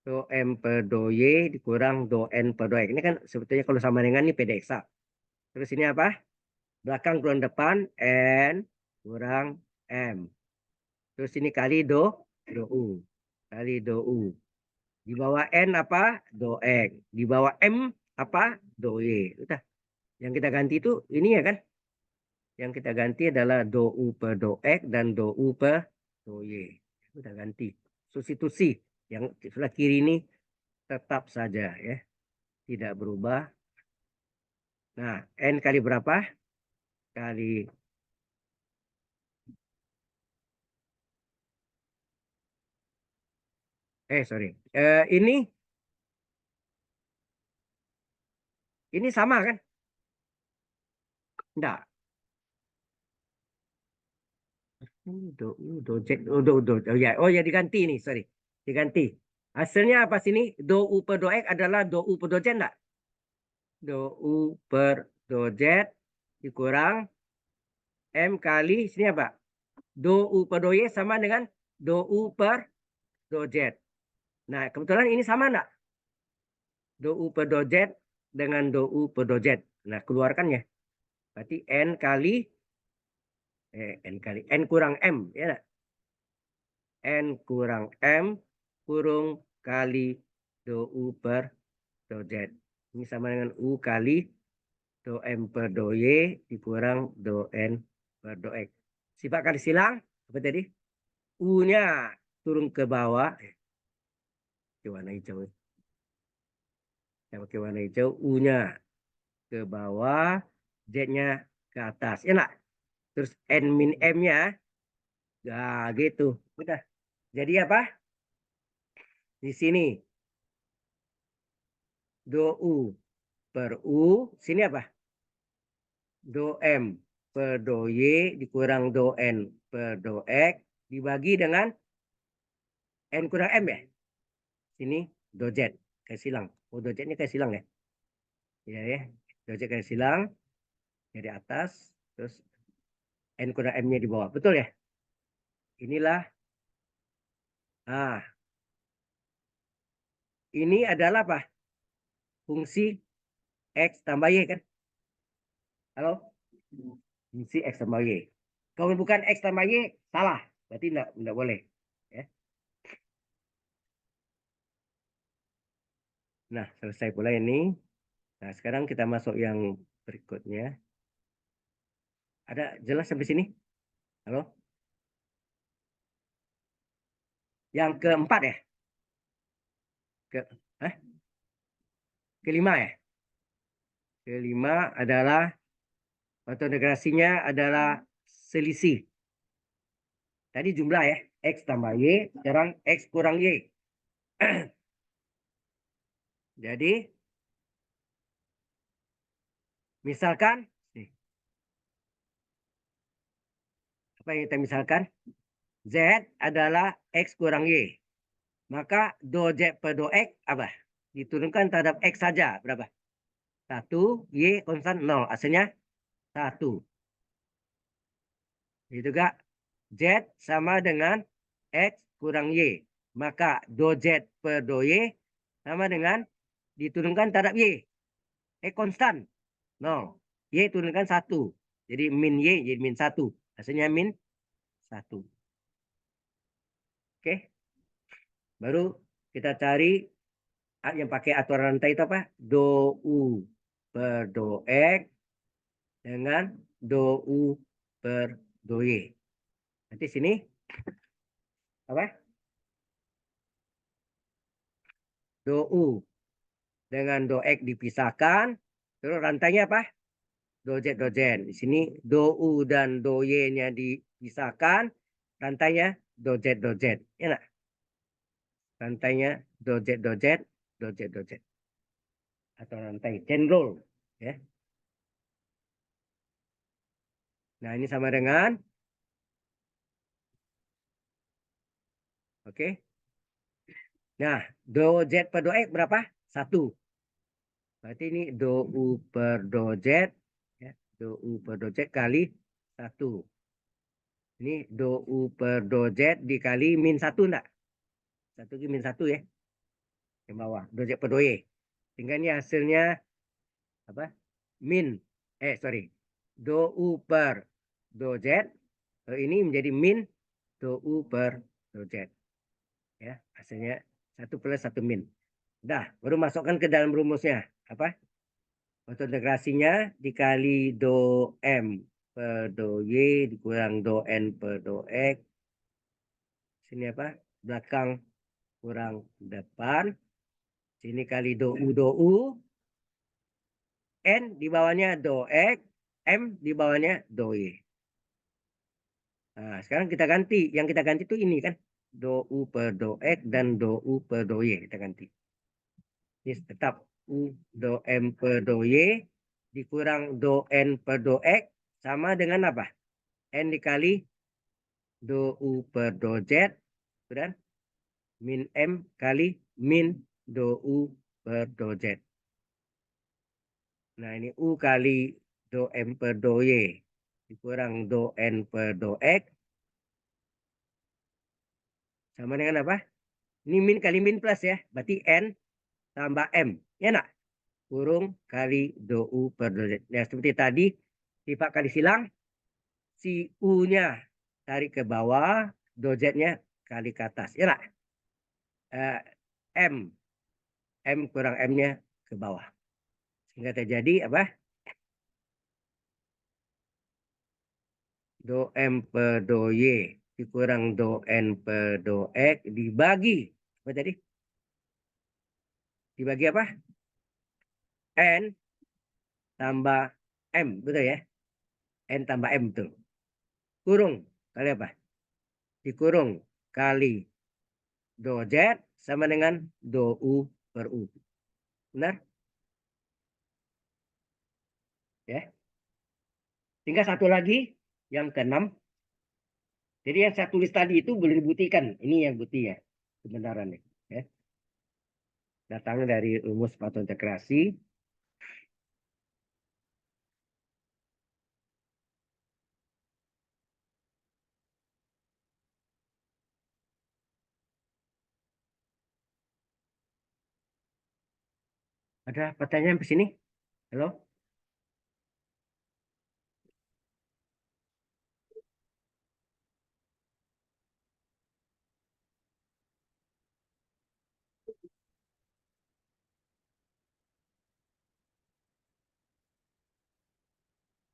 do M per do Y dikurang do N per do X. Ini kan sebetulnya kalau sama dengan ini PDX. Terus ini apa? Belakang kurang depan N kurang M. Terus ini kali do U. Kali do U. Di bawah N apa? Do X. Di bawah M apa? Do Y. Udah. Yang kita ganti itu ini ya kan? Yang kita ganti adalah do U per do X dan do U per do Y. Udah ganti. Substitusi. Yang sebelah kiri ini tetap saja ya. Tidak berubah. Nah, N kali berapa? Kali sorry. Ini sama kan? Enggak. Oh ya diganti nih, sorry. Diganti. Hasilnya apa sini? Do U per do X adalah do U per do Z enggak? Do U per do Z dikurang M kali sini apa? Do U per do Y sama dengan do U per do Z. Nah, kebetulan ini sama enggak? Do U per do Z dengan do U per do Z. Nah, keluarkan ya. Berarti N kurang M ya enggak? N kurang M kurung kali do U per do Z. Ini sama dengan U kali do M per do Y dikurang do N per do X. Sifat kali silang, apa tadi? U-nya turun ke bawah. Ke warna hijau. Yang pakai warna hijau, U-nya ke bawah, Z-nya ke atas. Ya enggak? Terus N min M-nya, nah gitu. Udah. Jadi apa? Di sini do U per U, sini apa? Do M per do Y dikurang do N per do X dibagi dengan N kurang M ya. Sini do Z kayak silang. Oh do Z ini kayak silang ya. Ya ya. Do Z kayak silang dari atas terus N kurang M-nya di bawah. Betul ya? Inilah. Ah, ini adalah apa? Fungsi X tambah Y kan? Halo? Fungsi X tambah Y. Kalau bukan X tambah Y, salah. Berarti enggak boleh. Ya. Nah, selesai pula ini. Nah, sekarang kita masuk yang berikutnya. Ada jelas sampai sini? Halo? Yang keempat ya? Ke, eh? Kelima ya? Kelima adalah atau integrasinya adalah selisih. Tadi jumlah ya. X tambah Y, sekarang X kurang Y. Jadi, misalkan, apa yang kita misalkan? Z adalah X kurang Y. Maka do Z per do X apa? Diturunkan terhadap X saja. Berapa? 1, Y konstan 0. Hasilnya 1. Ini juga Z sama dengan X kurang Y. Maka do Z per do Y sama dengan diturunkan terhadap Y. Konstan 0. Y turunkan 1. Jadi min Y jadi min 1. Hasilnya min 1. Oke. Baru kita cari yang pakai aturan rantai itu apa? Do U per do X dengan do U per do Y. Nanti sini Apa? Do U dengan do X dipisahkan. Terus rantainya apa? Do Z, do Z. Di sini do U dan do Y-nya dipisahkan. Rantainya do Z, do Z. Ya nggak? Rantainya do Z, do Z, do Z, do Z. Atau rantai chain rule. Ya. Nah, ini sama dengan, oke. Nah, do Z per do X berapa? 1. Berarti ini do U per do Z. Ya. Do U per do Z kali 1. Ini do U per do Z dikali min 1 enggak? 1 min 1 ya. Yang bawah. Do Z per do Y. Sehingga ini hasilnya apa? Min. Sorry. Do U per do Z. Ini menjadi min do U per do Z. Ya, hasilnya 1 plus 1 min. Dah, baru masukkan ke dalam rumusnya. Apa? Waktu integrasinya dikali do M per do Y dikurang do N per do X. Sini apa? Belakang kurang depan. Sini kali do U. N di bawahnya do X. M di bawahnya do Y. Nah, sekarang kita ganti. Yang kita ganti itu ini kan. Do U per do X dan do U per do Y. Kita ganti. Ini tetap U do M per do Y dikurang do N per do X sama dengan apa? N dikali do U per do Z. Sudah? Min M kali min do U per do Z. Nah, ini U kali do M per do Y dikurang do N per do X sama dengan apa? Ini min kali min plus ya. Berarti N tambah M. Ya nak? Kurung kali do U per do Z. Ya, seperti tadi, sifat kali silang, si U-nya tarik ke bawah, do Z-nya kali ke atas. Ya nak? M. M kurang M-nya ke bawah. Sehingga terjadi apa? Do M per do Y dikurang do N per do X dibagi. Apa tadi? Dibagi apa? N tambah M. Betul ya? N tambah M tuh. Kurung. Kali apa? Dikurung kali do Z sama dengan do U per U. Benar? Ya. Tinggal satu lagi yang keenam. Jadi yang saya tulis tadi itu boleh dibuktikan. Ini yang bukti ya. Kebenaran ya. Datang dari rumus patuh integrasi. Ada pertanyaan di sini? Halo?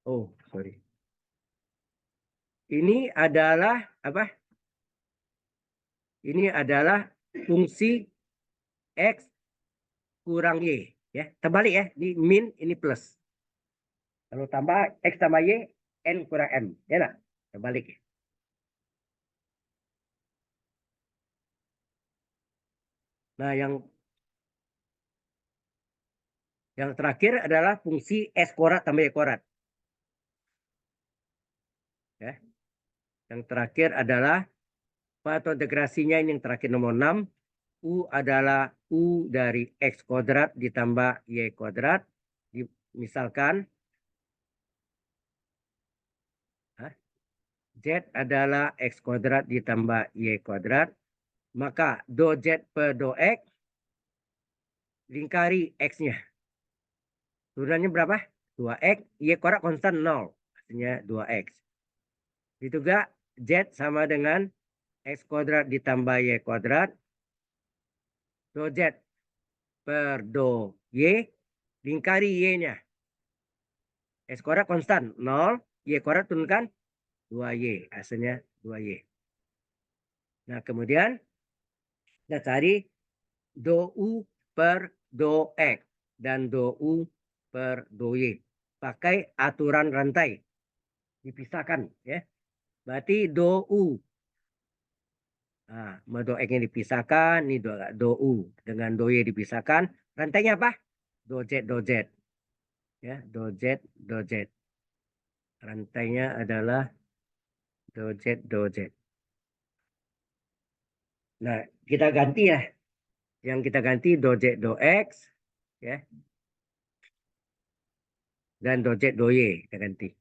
Oh, sorry. Ini adalah apa? Ini adalah fungsi X kurang Y. Ya, terbalik ya. Ini min, ini plus. Kalau tambah X tambah Y, N kurang M. Ya nak? Terbalik. Nah, yang terakhir adalah fungsi S kuadrat tambah Y kuadrat. Ya. Yang terakhir adalah atau integrasinya ini yang terakhir nomor 6. U adalah U dari X kuadrat ditambah Y kuadrat. Misalkan Z adalah X kuadrat ditambah Y kuadrat. Maka do Z per do X lingkari X-nya. Turunannya berapa? 2X. Y kuadrat konstan 0. Artinya 2X. Itu juga Z sama dengan X kuadrat ditambah Y kuadrat. Do Z per do Y. Lingkari Y-nya. X kuadrat konstan 0. Y kuadrat turunkan 2Y. Hasilnya 2Y. Nah, kemudian kita cari do U per do X dan do U per do Y. Pakai aturan rantai. Dipisahkan. Ya. Berarti do U. Nah, do X-nya dipisahkan. Ini do U. Dengan do Y dipisahkan. Rantainya apa? Do Z, do Z. Ya, do Z, do Z. Rantainya adalah do Z, do Z. Nah, kita ganti ya. Yang kita ganti do Z, do X. Ya. Dan do Z, do Y. Kita ganti.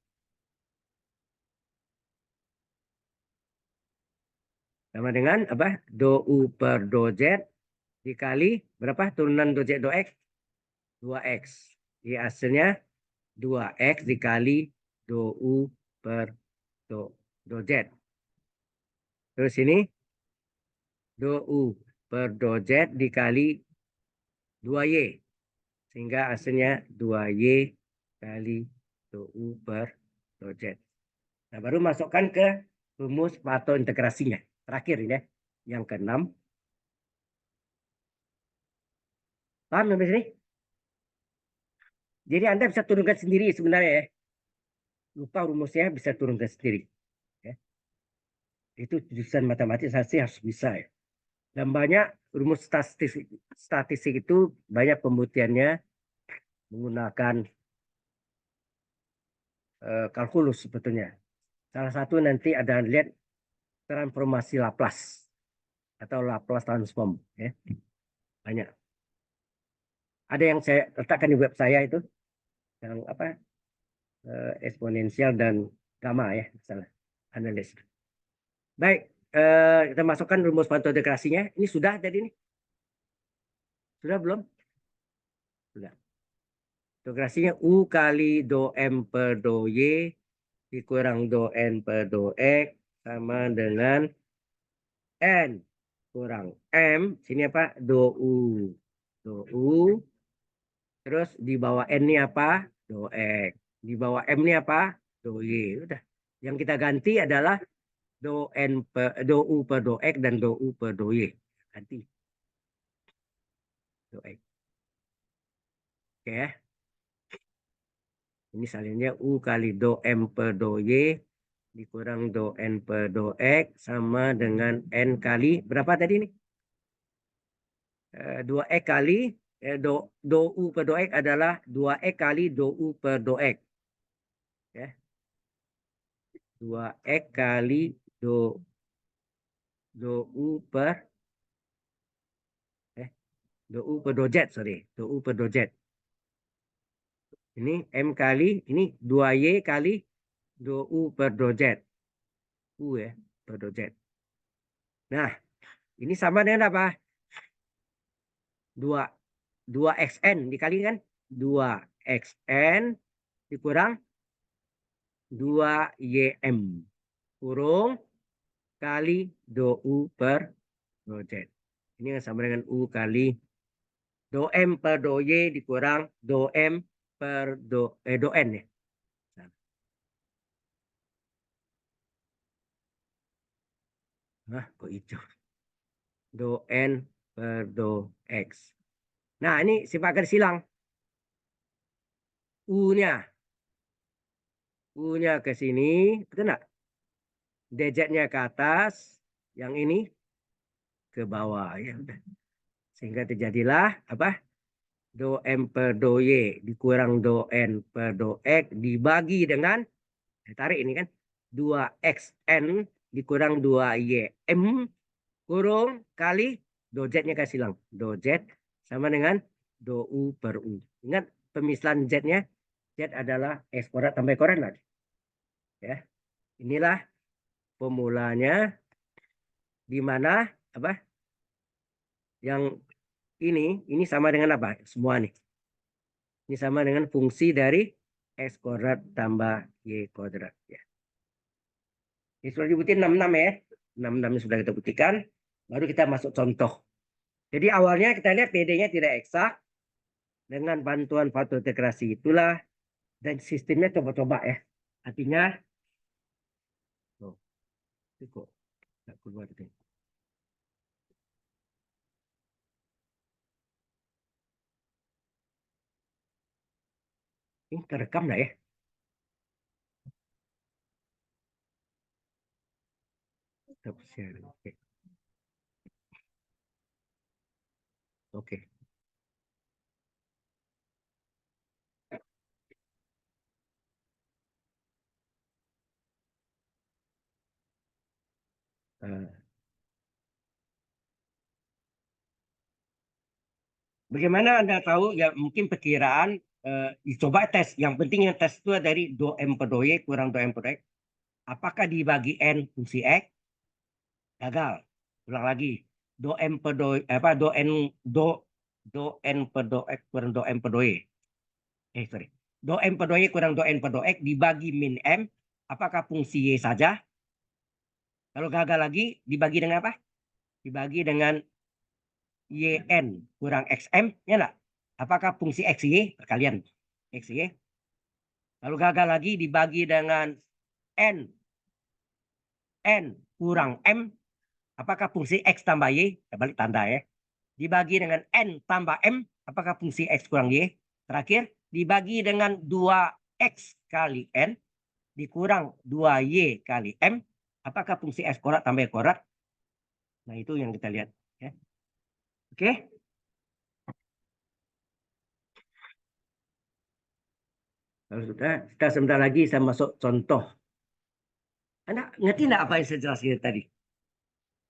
Sama dengan apa? Do U per do Z dikali berapa? Turunan do Z, do X? 2X. Jadi hasilnya 2X dikali do U per do Z. Terus ini do U per do Z dikali 2Y. Sehingga hasilnya 2Y kali do U per do Z. Nah, baru masukkan ke rumus Pareto integrasinya. Terakhir ini ya. Yang keenam. Paham sampai sini? Jadi Anda bisa turunkan sendiri sebenarnya ya. Lupa rumusnya bisa turunkan sendiri. Ya. Itu jurusan matematik saya harus bisa ya. Dan banyak rumus statistik itu banyak pembuktiannya menggunakan kalkulus sebetulnya. Salah satu nanti ada lihat transformasi Laplace atau Laplace transform. Ya. Banyak. Ada yang saya letakkan di web saya itu yang apa eksponensial dan gamma ya, salah analis. Baik, kita masukkan rumus Pareto integrasinya. Ini sudah tadi ini? Sudah belum? Sudah. Integrasinya U kali do M per do Y dikurang do N per do X sama dengan N kurang M. Sini apa? Do U. Do U. Terus di bawah N ini apa? Do X. Di bawah M ini apa? Do Y. Udah. Yang kita ganti adalah do U per do X dan do U per do Y. Ganti. Do X. Oke ya. Ini salinnya U kali do M per do Y dikurang do N per do X sama dengan N kali berapa tadi nih? 2X kali do U per do X adalah 2X kali do U per do X. Ya. 2X kali do U per do U per do Z, sorry. Do U per do Z. Ini M kali, ini 2Y kali do U per do Z. U ya, per do Z. Nah, ini sama dengan apa? 2xn dikalikan 2xn dikurang 2ym kurung kali do U per do Z. Ini yang sama dengan U kali do M per do Y dikurang do M per do N ya. Nah, kok hijau? Do N per do X. Nah, ini sifat garis silang. U-nya. U-nya ke sini. Betul nggak? DZ-nya ke atas. Yang ini ke bawah. Ya udah. Sehingga terjadilah apa? Do M per do Y dikurang do N per do X dibagi dengan, tarik ini kan, 2XN dikurang 2YM kurung kali do Z-nya kasih silang. Do Z sama dengan do U per U. Ingat pemisahan Z-nya. Z adalah X kuadrat tambah kuadrat lagi. Ya. Inilah pemulanya di mana apa? Yang ini sama dengan apa? Semua nih. Ini sama dengan fungsi dari X kuadrat tambah Y kuadrat. Ya. Ini sudah dibutin 66 ya. 66 sudah kita buktikan. Baru kita masuk contoh. Jadi awalnya kita lihat PD-nya tidak eksak. Dengan bantuan Pareto integrasi itulah. Dan sistemnya coba-coba ya. Artinya. Oh, itu kok nggak keluar itu. Ini terekam nggak ya? Stop share. Oke. Oke. Eh, Bagaimana Anda tahu? Ya mungkin perkiraan, dicoba tes. Yang penting yang tes itu dari do M per do Y kurang do M per do X. Apakah dibagi N fungsi X? Gagal. Ulang lagi. Do M per do apa do N do do N per do X kurang do M per do Y. Sorry. Do M per do Y kurang do N per do X dibagi min M. Apakah fungsi Y saja? Kalau gagal lagi, dibagi dengan apa? Dibagi dengan YN kurang XM, ya enggak? Apakah fungsi XY? Perkalian. XY. Lalu gagal lagi dibagi dengan N. N kurang M. Apakah fungsi X tambah Y? Kita balik tanda ya. Dibagi dengan N tambah M. Apakah fungsi X kurang Y? Terakhir, dibagi dengan 2X kali N. Dikurang 2Y kali M. Apakah fungsi X kuadrat tambah Y kuadrat? Nah, itu yang kita lihat. Ya. Oke. Kalau sudah, kita sebentar lagi saya masuk contoh. Anda ngerti nggak apa yang saya jelaskan tadi?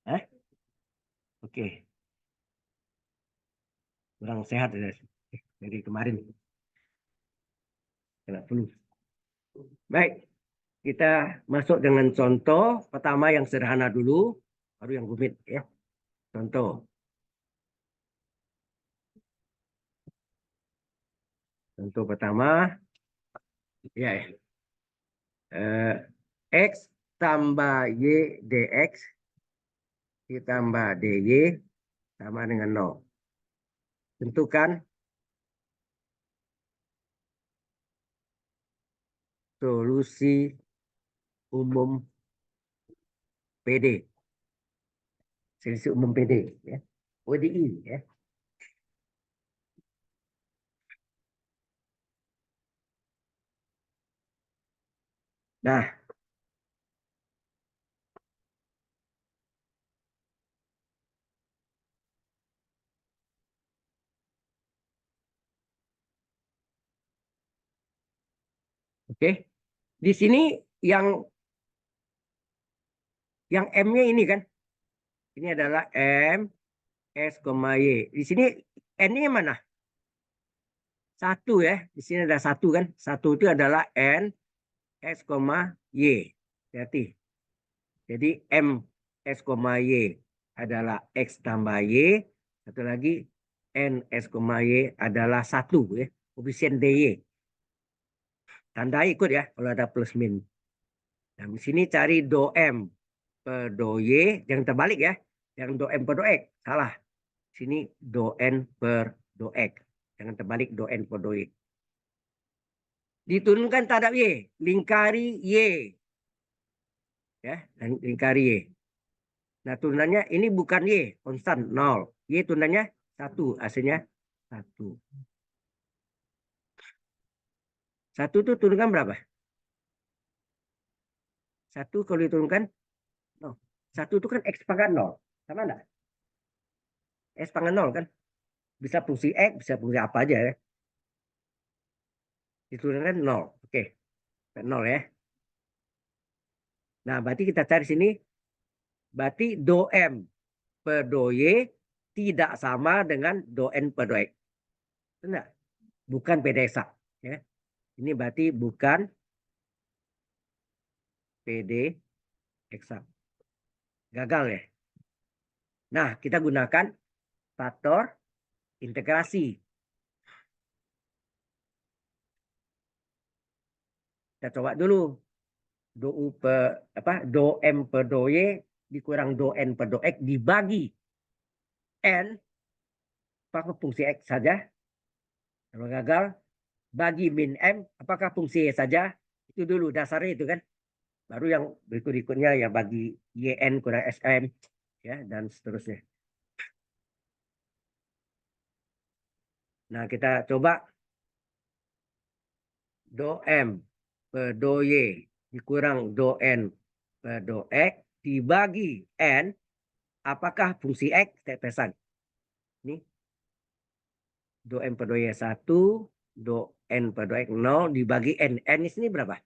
Hah? Oke, kurang sehat ya, dari kemarin. Kena flu. Baik, kita masuk dengan contoh pertama yang sederhana dulu, baru yang rumit ya. Contoh. Contoh pertama, ya, eh, X tambah Y dx ditambah dy sama dengan 0. Tentukan solusi umum PD. Solusi umum PD. Ya. ODI. Ya. Nah, oke. Di sini yang M-nya ini kan. Ini adalah M, S, Y. Di sini N-nya mana? Satu ya. Di sini ada satu kan. Satu itu adalah N, S, Y. Berarti. Jadi M, S, Y adalah X tambah Y. Satu lagi N, S, Y adalah satu ya. Koefisien DY. Tanda ikut ya kalau ada plus min. Nah, di sini cari do M per do Y. Jangan terbalik ya. Yang do M per do X. Salah. Sini do N per do X. Jangan terbalik do N per do Y. Diturunkan terhadap Y. Lingkari Y. Ya, dan lingkari Y. Nah, turunannya ini bukan Y. Konstan, 0. Y turunannya 1. Hasilnya 1. 1 itu turunkan berapa? 1 kalau diturunkan 0. 1 itu kan X pangkat 0. Sama enggak? X pangkat 0 kan? Bisa fungsi X, bisa fungsi apa aja ya. Diturunkan 0. Oke. 0 ya. Nah, berarti kita cari sini. Berarti do M per do Y tidak sama dengan do N per do X. Benar? Bukan PD eksak. Ya. Ini berarti bukan PD eksak. Gagal ya. Nah, kita gunakan faktor integrasi. Kita coba dulu. Do U per apa? Do M per do Y dikurang do N per do X dibagi N. Apakah fungsi X saja? Kalau gagal, bagi min M. Apakah fungsi Y saja? Itu dulu dasarnya itu kan. Baru yang berikut-berikutnya ya bagi YN kurang SM. Ya, dan seterusnya. Nah, kita coba do M per do Y dikurang do N per do X dibagi N, apakah fungsi X tetesan? Ini do M per do Y 1, do N per do X 0 dibagi N. N di sini berapa?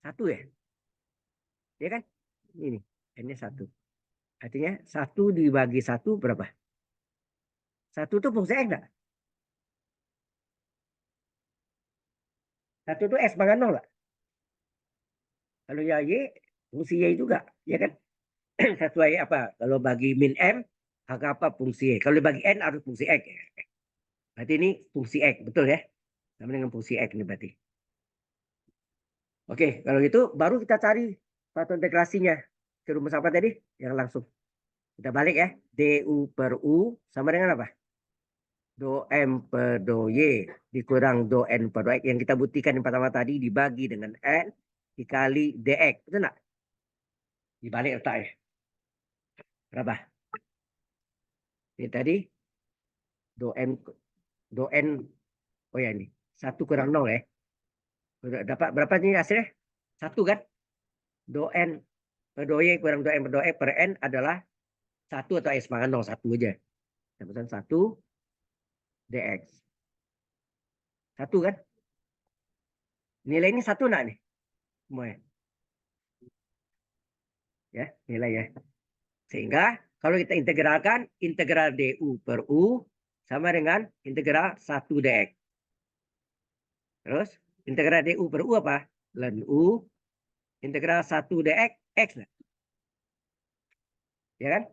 1 ya? Ya kan? Ini N-nya 1. Artinya 1 dibagi 1 berapa? 1 itu fungsi X enggak? 1 itu X pangkat 0 lah. Kalau ya Y, fungsi Y juga. Ya kan? Satu Y apa? Kalau bagi min M, maka apa fungsi Y? Kalau bagi N harus fungsi X. Berarti ini fungsi X. Betul ya? Sama dengan fungsi X ini berarti. Oke, kalau gitu baru kita cari satuan integrasinya. Ke rumus apa tadi? Yang langsung. Kita balik ya. DU per U sama dengan apa? Do M per do Y dikurang do N per do X. Yang kita buktikan yang pertama tadi dibagi dengan N dikali DX. Betul nggak? Dibalik letak ya. Berapa? Ini tadi do N, oh ya ini. 1 kurang 0 ya. Dapat berapa nih hasilnya? 1 kan? Do N per do Y kurang do N per do X per N adalah 1 atau X pangkat 0. 1 aja. Dapat 1 DX. 1 kan? Nilai ini 1 enggak nih? Semua ya? Ya, nilai ya. Sehingga kalau kita integralkan, integral DU per U sama dengan integral 1 DX. Terus, integral DU per U apa? Ln U. Integral 1 DX, X. Ya kan?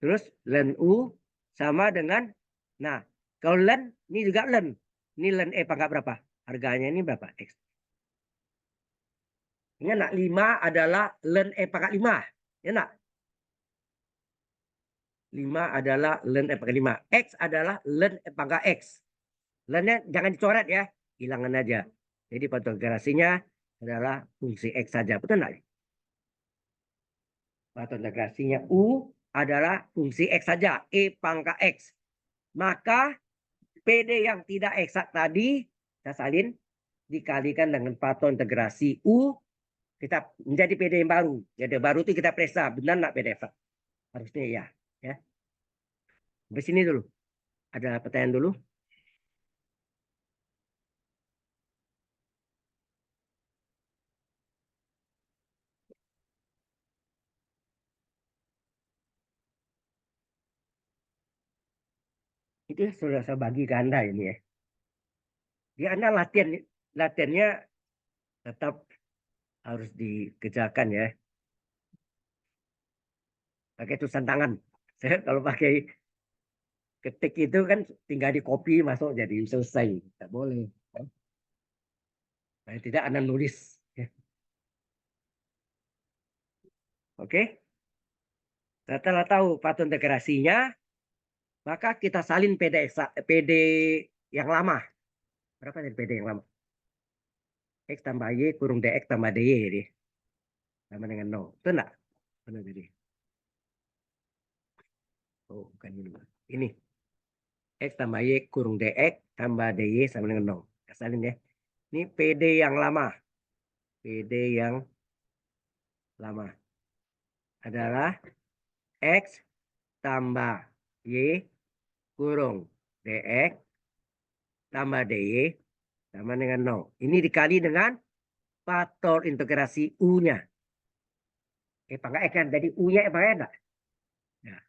Terus, ln U sama dengan, nah, kalau ln, ini juga ln. Ini ln E pangkat berapa? Harganya ini berapa? X. Ini nak 5 adalah ln E pangkat 5. Ya nak? 5 adalah ln E pangkat 5. X adalah ln E pangkat X. Ln-nya jangan dicoret ya. Hilangkan aja. Jadi patogerasinya adalah fungsi X saja. Betul nggak? Patogerasinya U adalah fungsi X saja. E pangkat X. Maka PD yang tidak eksak tadi, kita salin, dikalikan dengan patogerasi U, kita menjadi PD yang baru. Jadi baru itu kita periksa, benar nggak PD eksak? Harusnya ya. Ya. Sampai sini dulu. Ada pertanyaan dulu? Itu sudah saya bagi ke Anda ini ya. Di Anda latihannya tetap harus dikerjakan ya. Pakai tulisan tangan. Saya kalau pakai ketik itu kan tinggal di copy masuk jadi selesai. Tidak boleh. Nah, tidak Anda nulis. Ya. Oke. Setelah tahu pattern integrasinya, maka kita salin PD yang lama. Berapa dari PD yang lama? X tambah Y kurung DX tambah DY. Jadi. Sama dengan 0. Itu enggak? Benar jadi. Oh, bukan ini. Ini. X tambah Y kurung DX tambah DY sama dengan 0. Kita salin ya. Ini PD yang lama. PD yang lama adalah X tambah Y kurung DX tambah DY sama dengan 0. Ini dikali dengan faktor integrasi U-nya. Pangkat X kan. Jadi U-nya pangkat enggak? Nah,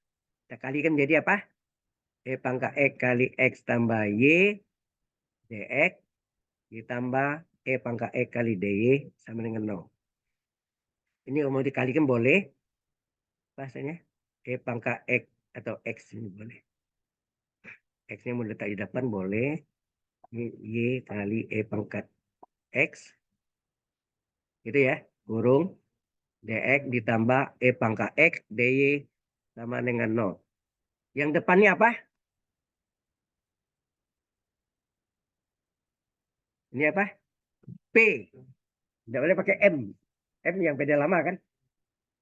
kita kalikan jadi apa? Pangkat X kali X tambah Y DX ditambah pangkat X kali DY sama dengan 0. Ini mau dikalikan boleh. Bahasanya pangkat X atau X ini boleh. X-nya mau letak di depan boleh. Y kali pangkat X. Gitu ya. Kurung DX ditambah pangkat X DY sama dengan 0. Yang depannya apa? Ini apa? P. Tidak boleh pakai M. M yang beda lama kan?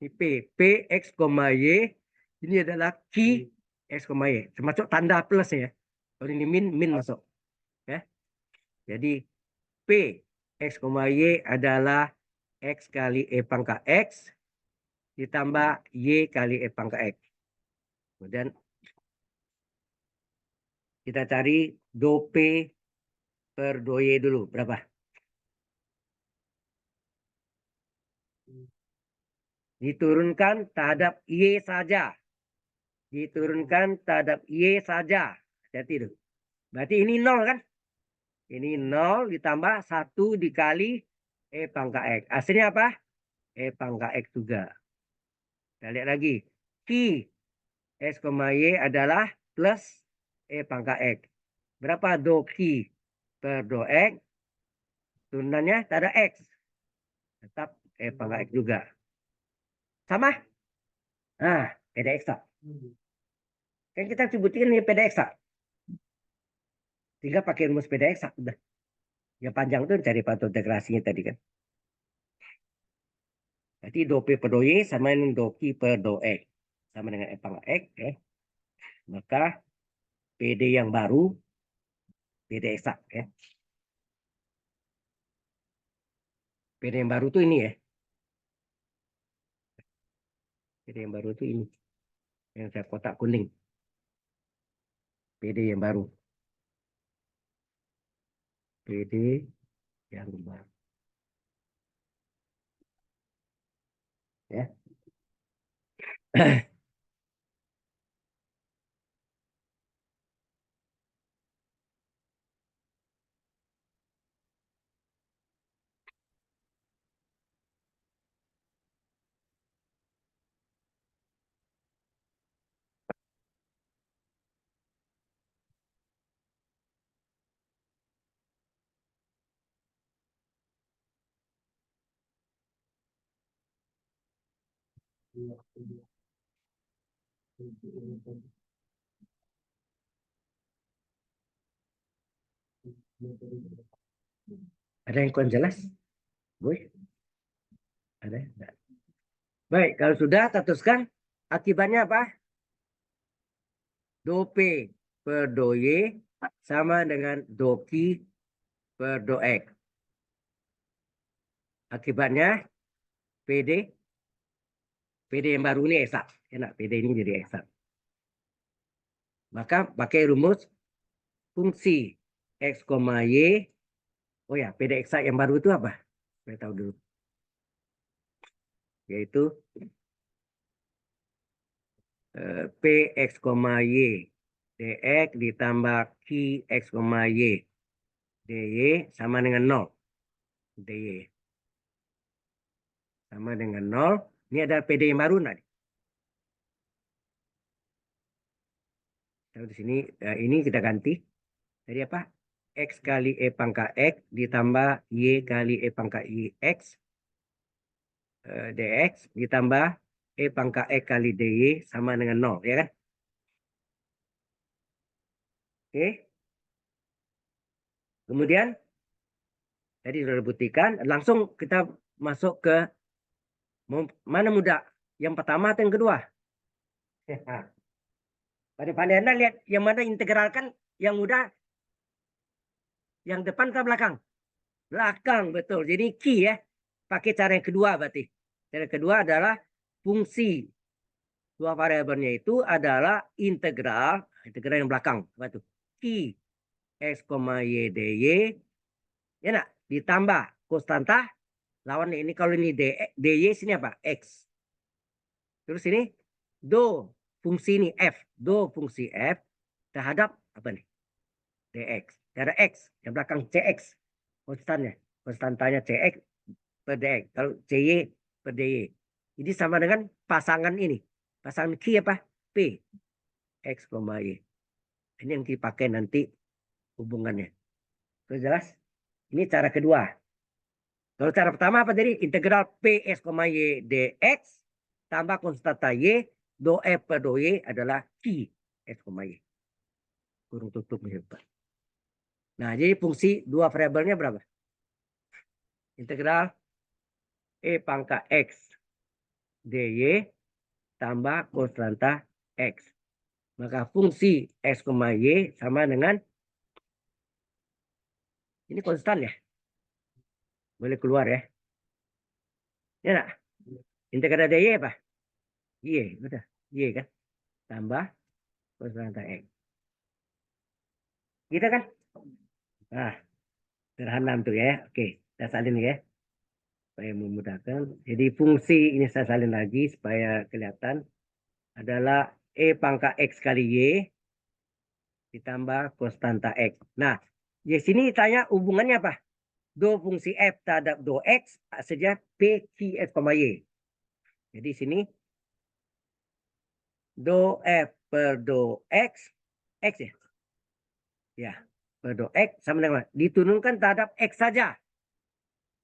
Ini P. P X, Y. Ini adalah Q X, Y. Termasuk tanda plus ya. Kalau ini min masuk. Ya. Jadi P X, Y adalah X kali E pangkat X ditambah Y kali E pangkat X. Kemudian kita cari do P per do Y dulu. Berapa? Diturunkan terhadap Y saja. Diturunkan terhadap Y saja. Hati-hati itu. Berarti ini 0 kan? Ini 0 ditambah 1 dikali E pangkat X. Hasilnya apa? E pangkat X juga. Kita lihat lagi. Q X, Y adalah plus E pangkat X. Berapa do Q per do X? Turunannya tak ada X. Tetap E pangkat X juga. Sama? Nah, PD eksak. Kan kita sebutin ini PD eksak. Tinggal pakai rumus PD eksak. Udah. Yang panjang tuh cari pantau integrasinya tadi kan. Jadi do P per do Y sama dengan do Q per do X. Sama dengan E pangkat X. Maka PD yang baru, PD eksak. PD yang baru tuh ini ya. PD yang baru tuh ini. Yang saya kotak kuning. PD yang baru. PD yang baru. Ya. Ada yang kurang jelas? Boy? Ada? Enggak. Baik, kalau sudah, teruskan. Akibatnya apa? Do P per do Y sama dengan do Q per do X. Akibatnya PD yang baru ini eksak. Enak, PD ini jadi eksak. Maka pakai rumus fungsi X, Y. Oh ya, PD eksak yang baru itu apa? Saya tahu dulu. Yaitu Px, Y dx ditambah Qx, Y dy sama dengan 0. dy sama dengan 0. Ini ada PD yang baru nanti. Tahu di sini ini kita ganti. Jadi apa? X kali E pangkat X ditambah Y kali E pangkat Y X dx ditambah E pangkat X kali dy sama dengan 0. Ya kan? Oke. Kemudian tadi sudah dibuktikan. Langsung kita masuk ke mana mudah? Yang pertama atau yang kedua? Pada Anda lihat yang mana integralkan yang mudah, yang depan ke belakang? Belakang, betul. Jadi Q ya. Pakai cara yang kedua berarti. Cara kedua adalah fungsi. Dua variabelnya itu adalah integral. Integral yang belakang. Apa itu? Q X, Y, dy. Ya nak? Ditambah konstanta. Lawan ini kalau ini dy sini apa? X. Terus ini do fungsi ini F. Do fungsi F terhadap apa nih? dx. Ada X. Yang belakang Cx. Konstannya. Konstantanya Cx per dx. Kalau Cy per dy. Jadi sama dengan pasangan ini. Pasangan Q apa? P. X, Y. Ini yang dipakai nanti hubungannya. Itu jelas? Ini cara kedua. Kalau cara pertama apa tadi? Integral P, X, Y, dx. Tambah konstanta Y. Do F per do Y adalah Q. X, Y. Kurung tutup. Nah, jadi fungsi dua variabelnya berapa? Integral E pangkat X dy tambah konstanta X. Maka fungsi X, Y sama dengan ini konstan ya. Boleh keluar ya. Ya nak? Integral dari Y apa? Y, betul. Y kan? Tambah kosonanta X. Gitu kan? Nah, sederhana tuh ya. Oke, kita salin ya. Supaya memudahkan. Jadi fungsi ini saya salin lagi supaya kelihatan. Adalah E pangkat X kali Y ditambah konstanta X. Nah, di sini tanya hubungannya apa? Do fungsi F terhadap do X saja P, Q, X, Y. Jadi sini do F per do X, X ya? Ya, per do X sama dengan diturunkan terhadap X saja.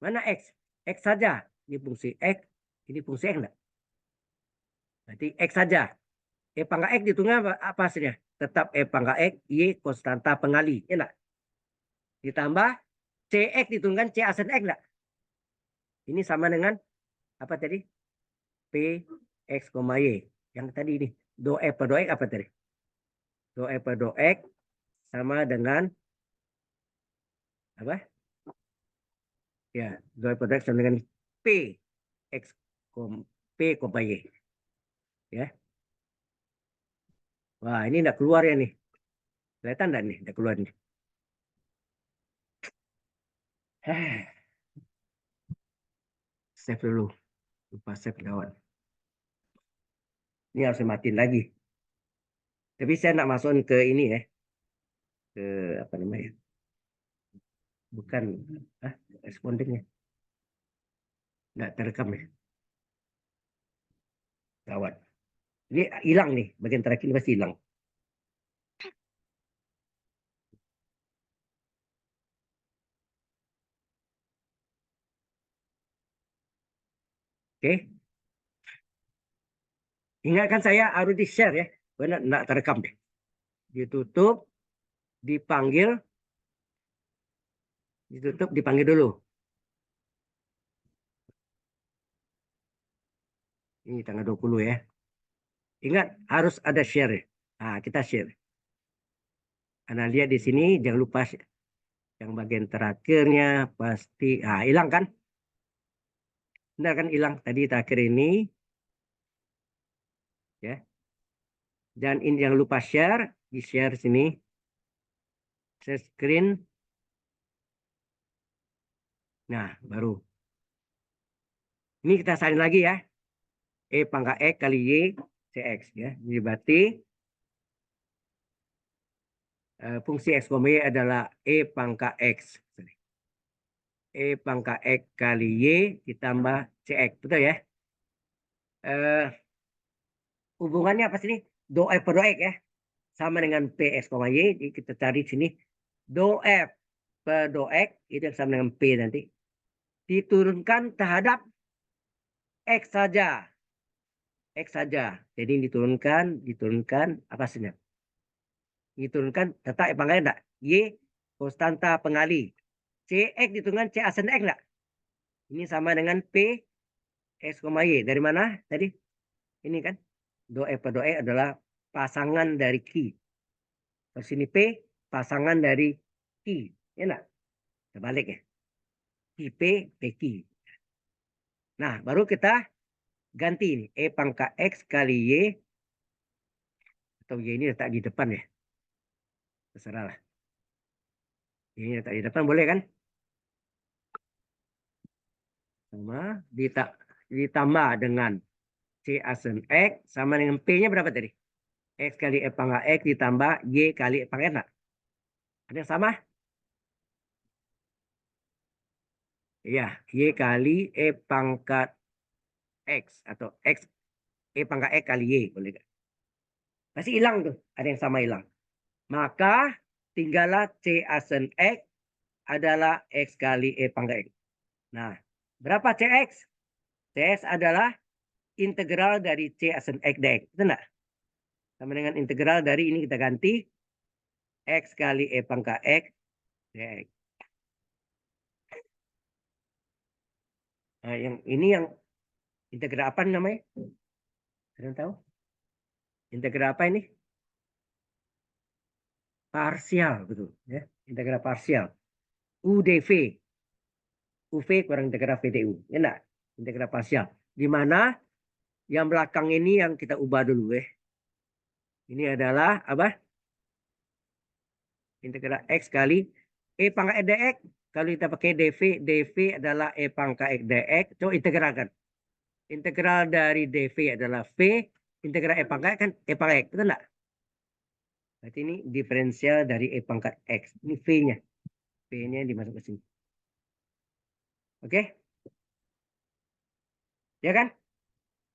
Mana X? X saja. Ini fungsi X, ini fungsi X enggak? Berarti X saja. E pangkat X diturunkan apa hasilnya? Tetap E pangkat X, Y konstanta pengali. Ya enggak? Ditambah CX diturunkan C asen X enggak? Ini sama dengan apa tadi? P X, Y. Yang tadi ini. Do F per do X apa tadi? Do F per do X sama dengan apa? Ya, do F per do X sama dengan P X, P, Y. Ya. Wah, ini enggak keluar ya nih. Kelihatan enggak nih? Enggak keluar nih. Save dulu. Lupa save kawan. Ini harus matiin lagi. Tapi saya nak masukin ke ini ya. Ke apa namanya? Bukan respondennya. Nggak terekam ya. Gawat. Ini hilang nih. Bagian terakhir ini pasti hilang. Oke. Ingatkan saya harus di-share ya. Benar, nggak terekam deh. Ditutup, dipanggil, ditutup, dipanggil dulu. Ini tanggal 20 ya. Ingat, harus ada share ya. Nah, kita share. Karena lihat di sini, jangan lupa yang bagian terakhirnya pasti, hilang kan? Benar kan hilang tadi terakhir ini. Ya. Dan ini jangan lupa share, di-share sini. Share screen. Nah, baru. Ini kita salin lagi ya. E pangkat X kali Y CX ya. Jadi berarti fungsi X, Y adalah E pangkat X. E pangkat X kali Y ditambah CX. Betul ya? Hubungannya apa sih? Do F per do X ya. Sama dengan PX, Y. Jadi kita cari sini. Do F per do X. Itu yang sama dengan P nanti. Diturunkan terhadap X saja. X saja. Jadi diturunkan apa saja? Diturunkan tetap pangkatnya enggak? Y konstanta pengali. CX diturunkan C asen X enggak? Ini sama dengan P X, Y. Dari mana tadi? Ini kan. Do F per do X adalah pasangan dari Q. Terus sini P pasangan dari Q. Ya enggak? Terbalik ya. Q P, P Q. Nah, baru kita ganti ini. E pangkat X kali Y. Atau Y ini letak di depan ya. Terserah lah. Ini letak di depan boleh kan? Sama ditambah dengan C asen X sama dengan P-nya berapa tadi? X kali E pangkat X ditambah Y kali E pangkat X. Ada yang sama? Iya, Y kali E pangkat X atau X E pangkat X kali Y. Boleh gak? Pasti hilang tuh. Ada yang sama hilang. Maka tinggallah C asen X adalah X kali E pangkat X. Nah, berapa CX? CX adalah integral dari C asen X dx. Itu enggak? Sama dengan integral dari ini kita ganti. X kali E pangkat X dx. Nah, yang ini yang integral apa namanya? Kalian tahu? Integral apa ini? Parsial, betul. Ya. Integral parsial. UDV. UV kurang integral VDU. Ya enggak? Integral parsial. Di mana yang belakang ini yang kita ubah dulu ya. Ini adalah apa? Integral X kali E pangkat X dx. Kalau kita pakai dV, dV adalah E pangkat X dx. Coba integralkan. Integral dari dV adalah V. Integral E pangkat X kan E pangkat X. Betul enggak? Berarti ini diferensial dari E pangkat X. Ini V-nya. V-nya dimasuk ke sini. Oke? Ya kan?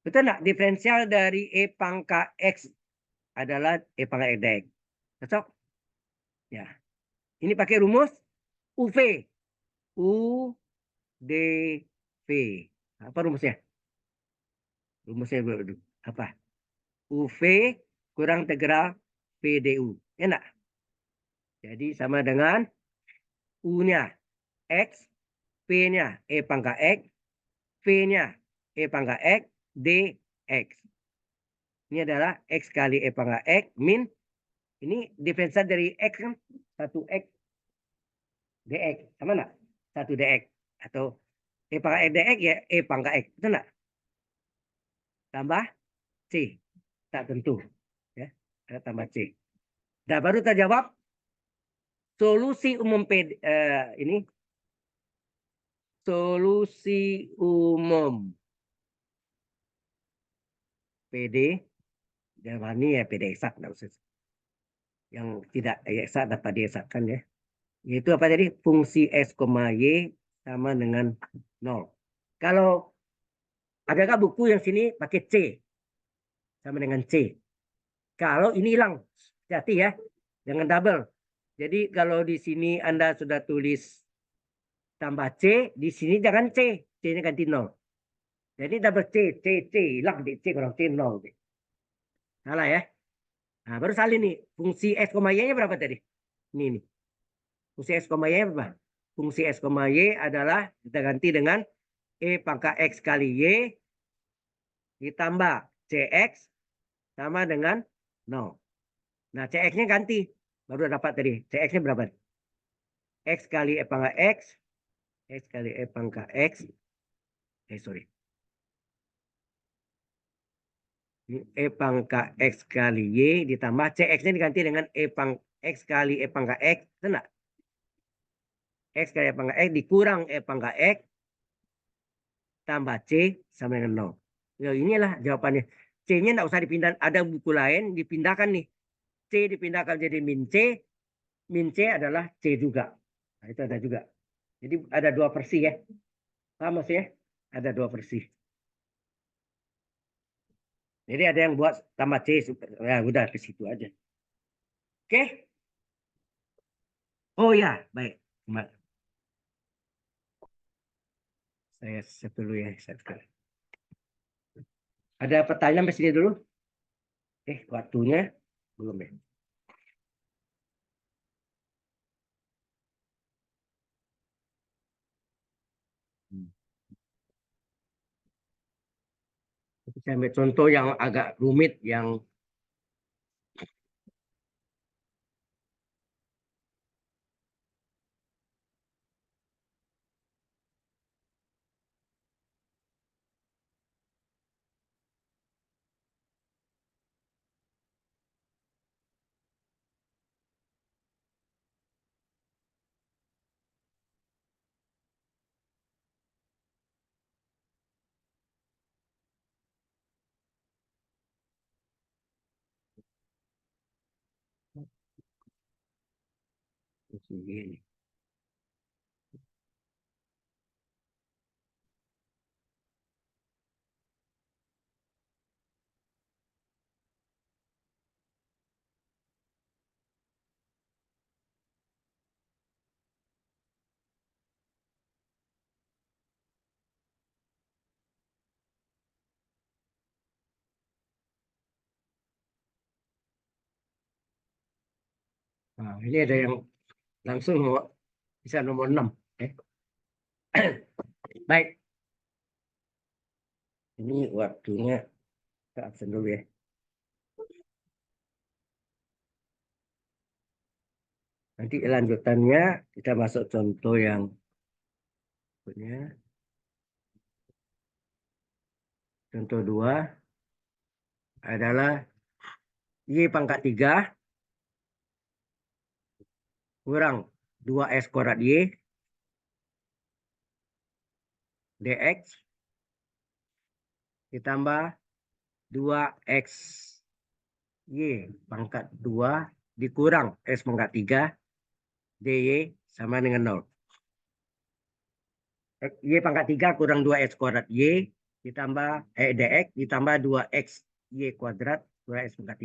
Betul nggak? Diferensial dari E pangkat X adalah E pangkat X dx. Cocok? Ya. Ini pakai rumus UV. U, D, V. Apa rumusnya? Rumusnya dulu. Apa? UV kurang integral VDU. Ya enggak? Jadi sama dengan U-nya X, P-nya E pangkat X, V-nya E pangkat X, dx. Ini adalah X kali E pangkat X min. Ini diferensial dari X kan? 1X dx. Sama enggak? 1 dx. Atau E pangkat X dx ya E pangkat X. Betul enggak? Tambah C. Tak tentu. Ya. Ada tambah C. Nah, baru kita jawab solusi umum ini. Solusi umum PD. Jangan ini ya PD eksak. Yang tidak eksak dapat diesakkan ya. Yaitu apa tadi? Fungsi S, Y sama dengan 0. Kalau adakah buku yang sini pakai C? Sama dengan C. Kalau ini hilang, hati ya. Jangan double. Jadi kalau di sini Anda sudah tulis tambah C, di sini jangan C. C-nya ganti 0. Jadi double C, C, C. Hilang di C kurang C 0. Salah ya. Nah, baru salin nih. Fungsi S, Y-nya berapa tadi? Ini nih. Fungsi S, Y berapa? Fungsi S, Y adalah kita ganti dengan E pangkat X kali Y ditambah CX sama dengan 0. Nah, CX-nya ganti. Baru dapat tadi. CX-nya berapa? X kali E pangkat X. X kali E pangkat X. Sorry. E pangkat X kali Y ditambah CX-nya diganti dengan X kali E pangkat X. Benar? X kali E pangkat X dikurang E pangkat X tambah C sama dengan 0. Ya, inilah jawabannya. C-nya tidak usah dipindah. Ada buku lain dipindahkan nih. C dipindahkan jadi min C. Min C adalah C juga. Nah, itu ada juga. Jadi ada dua versi ya. Paham sih ya? Ada dua versi. Jadi ada yang buat tambah C. Ya udah ke situ aja. Oke? Oh ya, baik. Saya set dulu ya. Ada pertanyaan di sini dulu? Waktunya belum ya? Hmm. Saya ambil contoh yang agak rumit, yang begini. Nah, ini ada yang langsung bisa nomor 6. Baik, ini waktunya kita absen dulu ya. Nanti lanjutannya kita masuk contoh yang Berikutnya, contoh 2 adalah Y pangkat 3 kurang 2X kuadrat Y dx ditambah 2X Y pangkat 2 dikurang X pangkat 3 dy sama dengan 0. Y pangkat 3 kurang 2X kuadrat Y ditambah dx ditambah 2X Y kuadrat 2X pangkat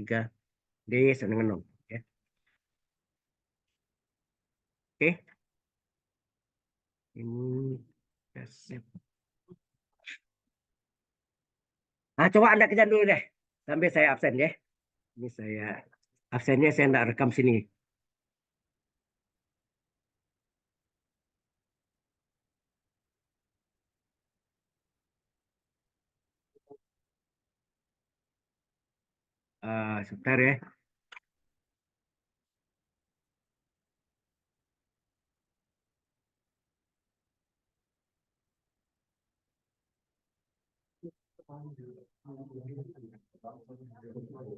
3 dy sama dengan 0. Ya. Oke, ini ya, sip. Nah, coba Anda kerjain dulu deh. Sampai saya absen ya. Ini saya absennya saya tidak rekam sini. Sebentar ya.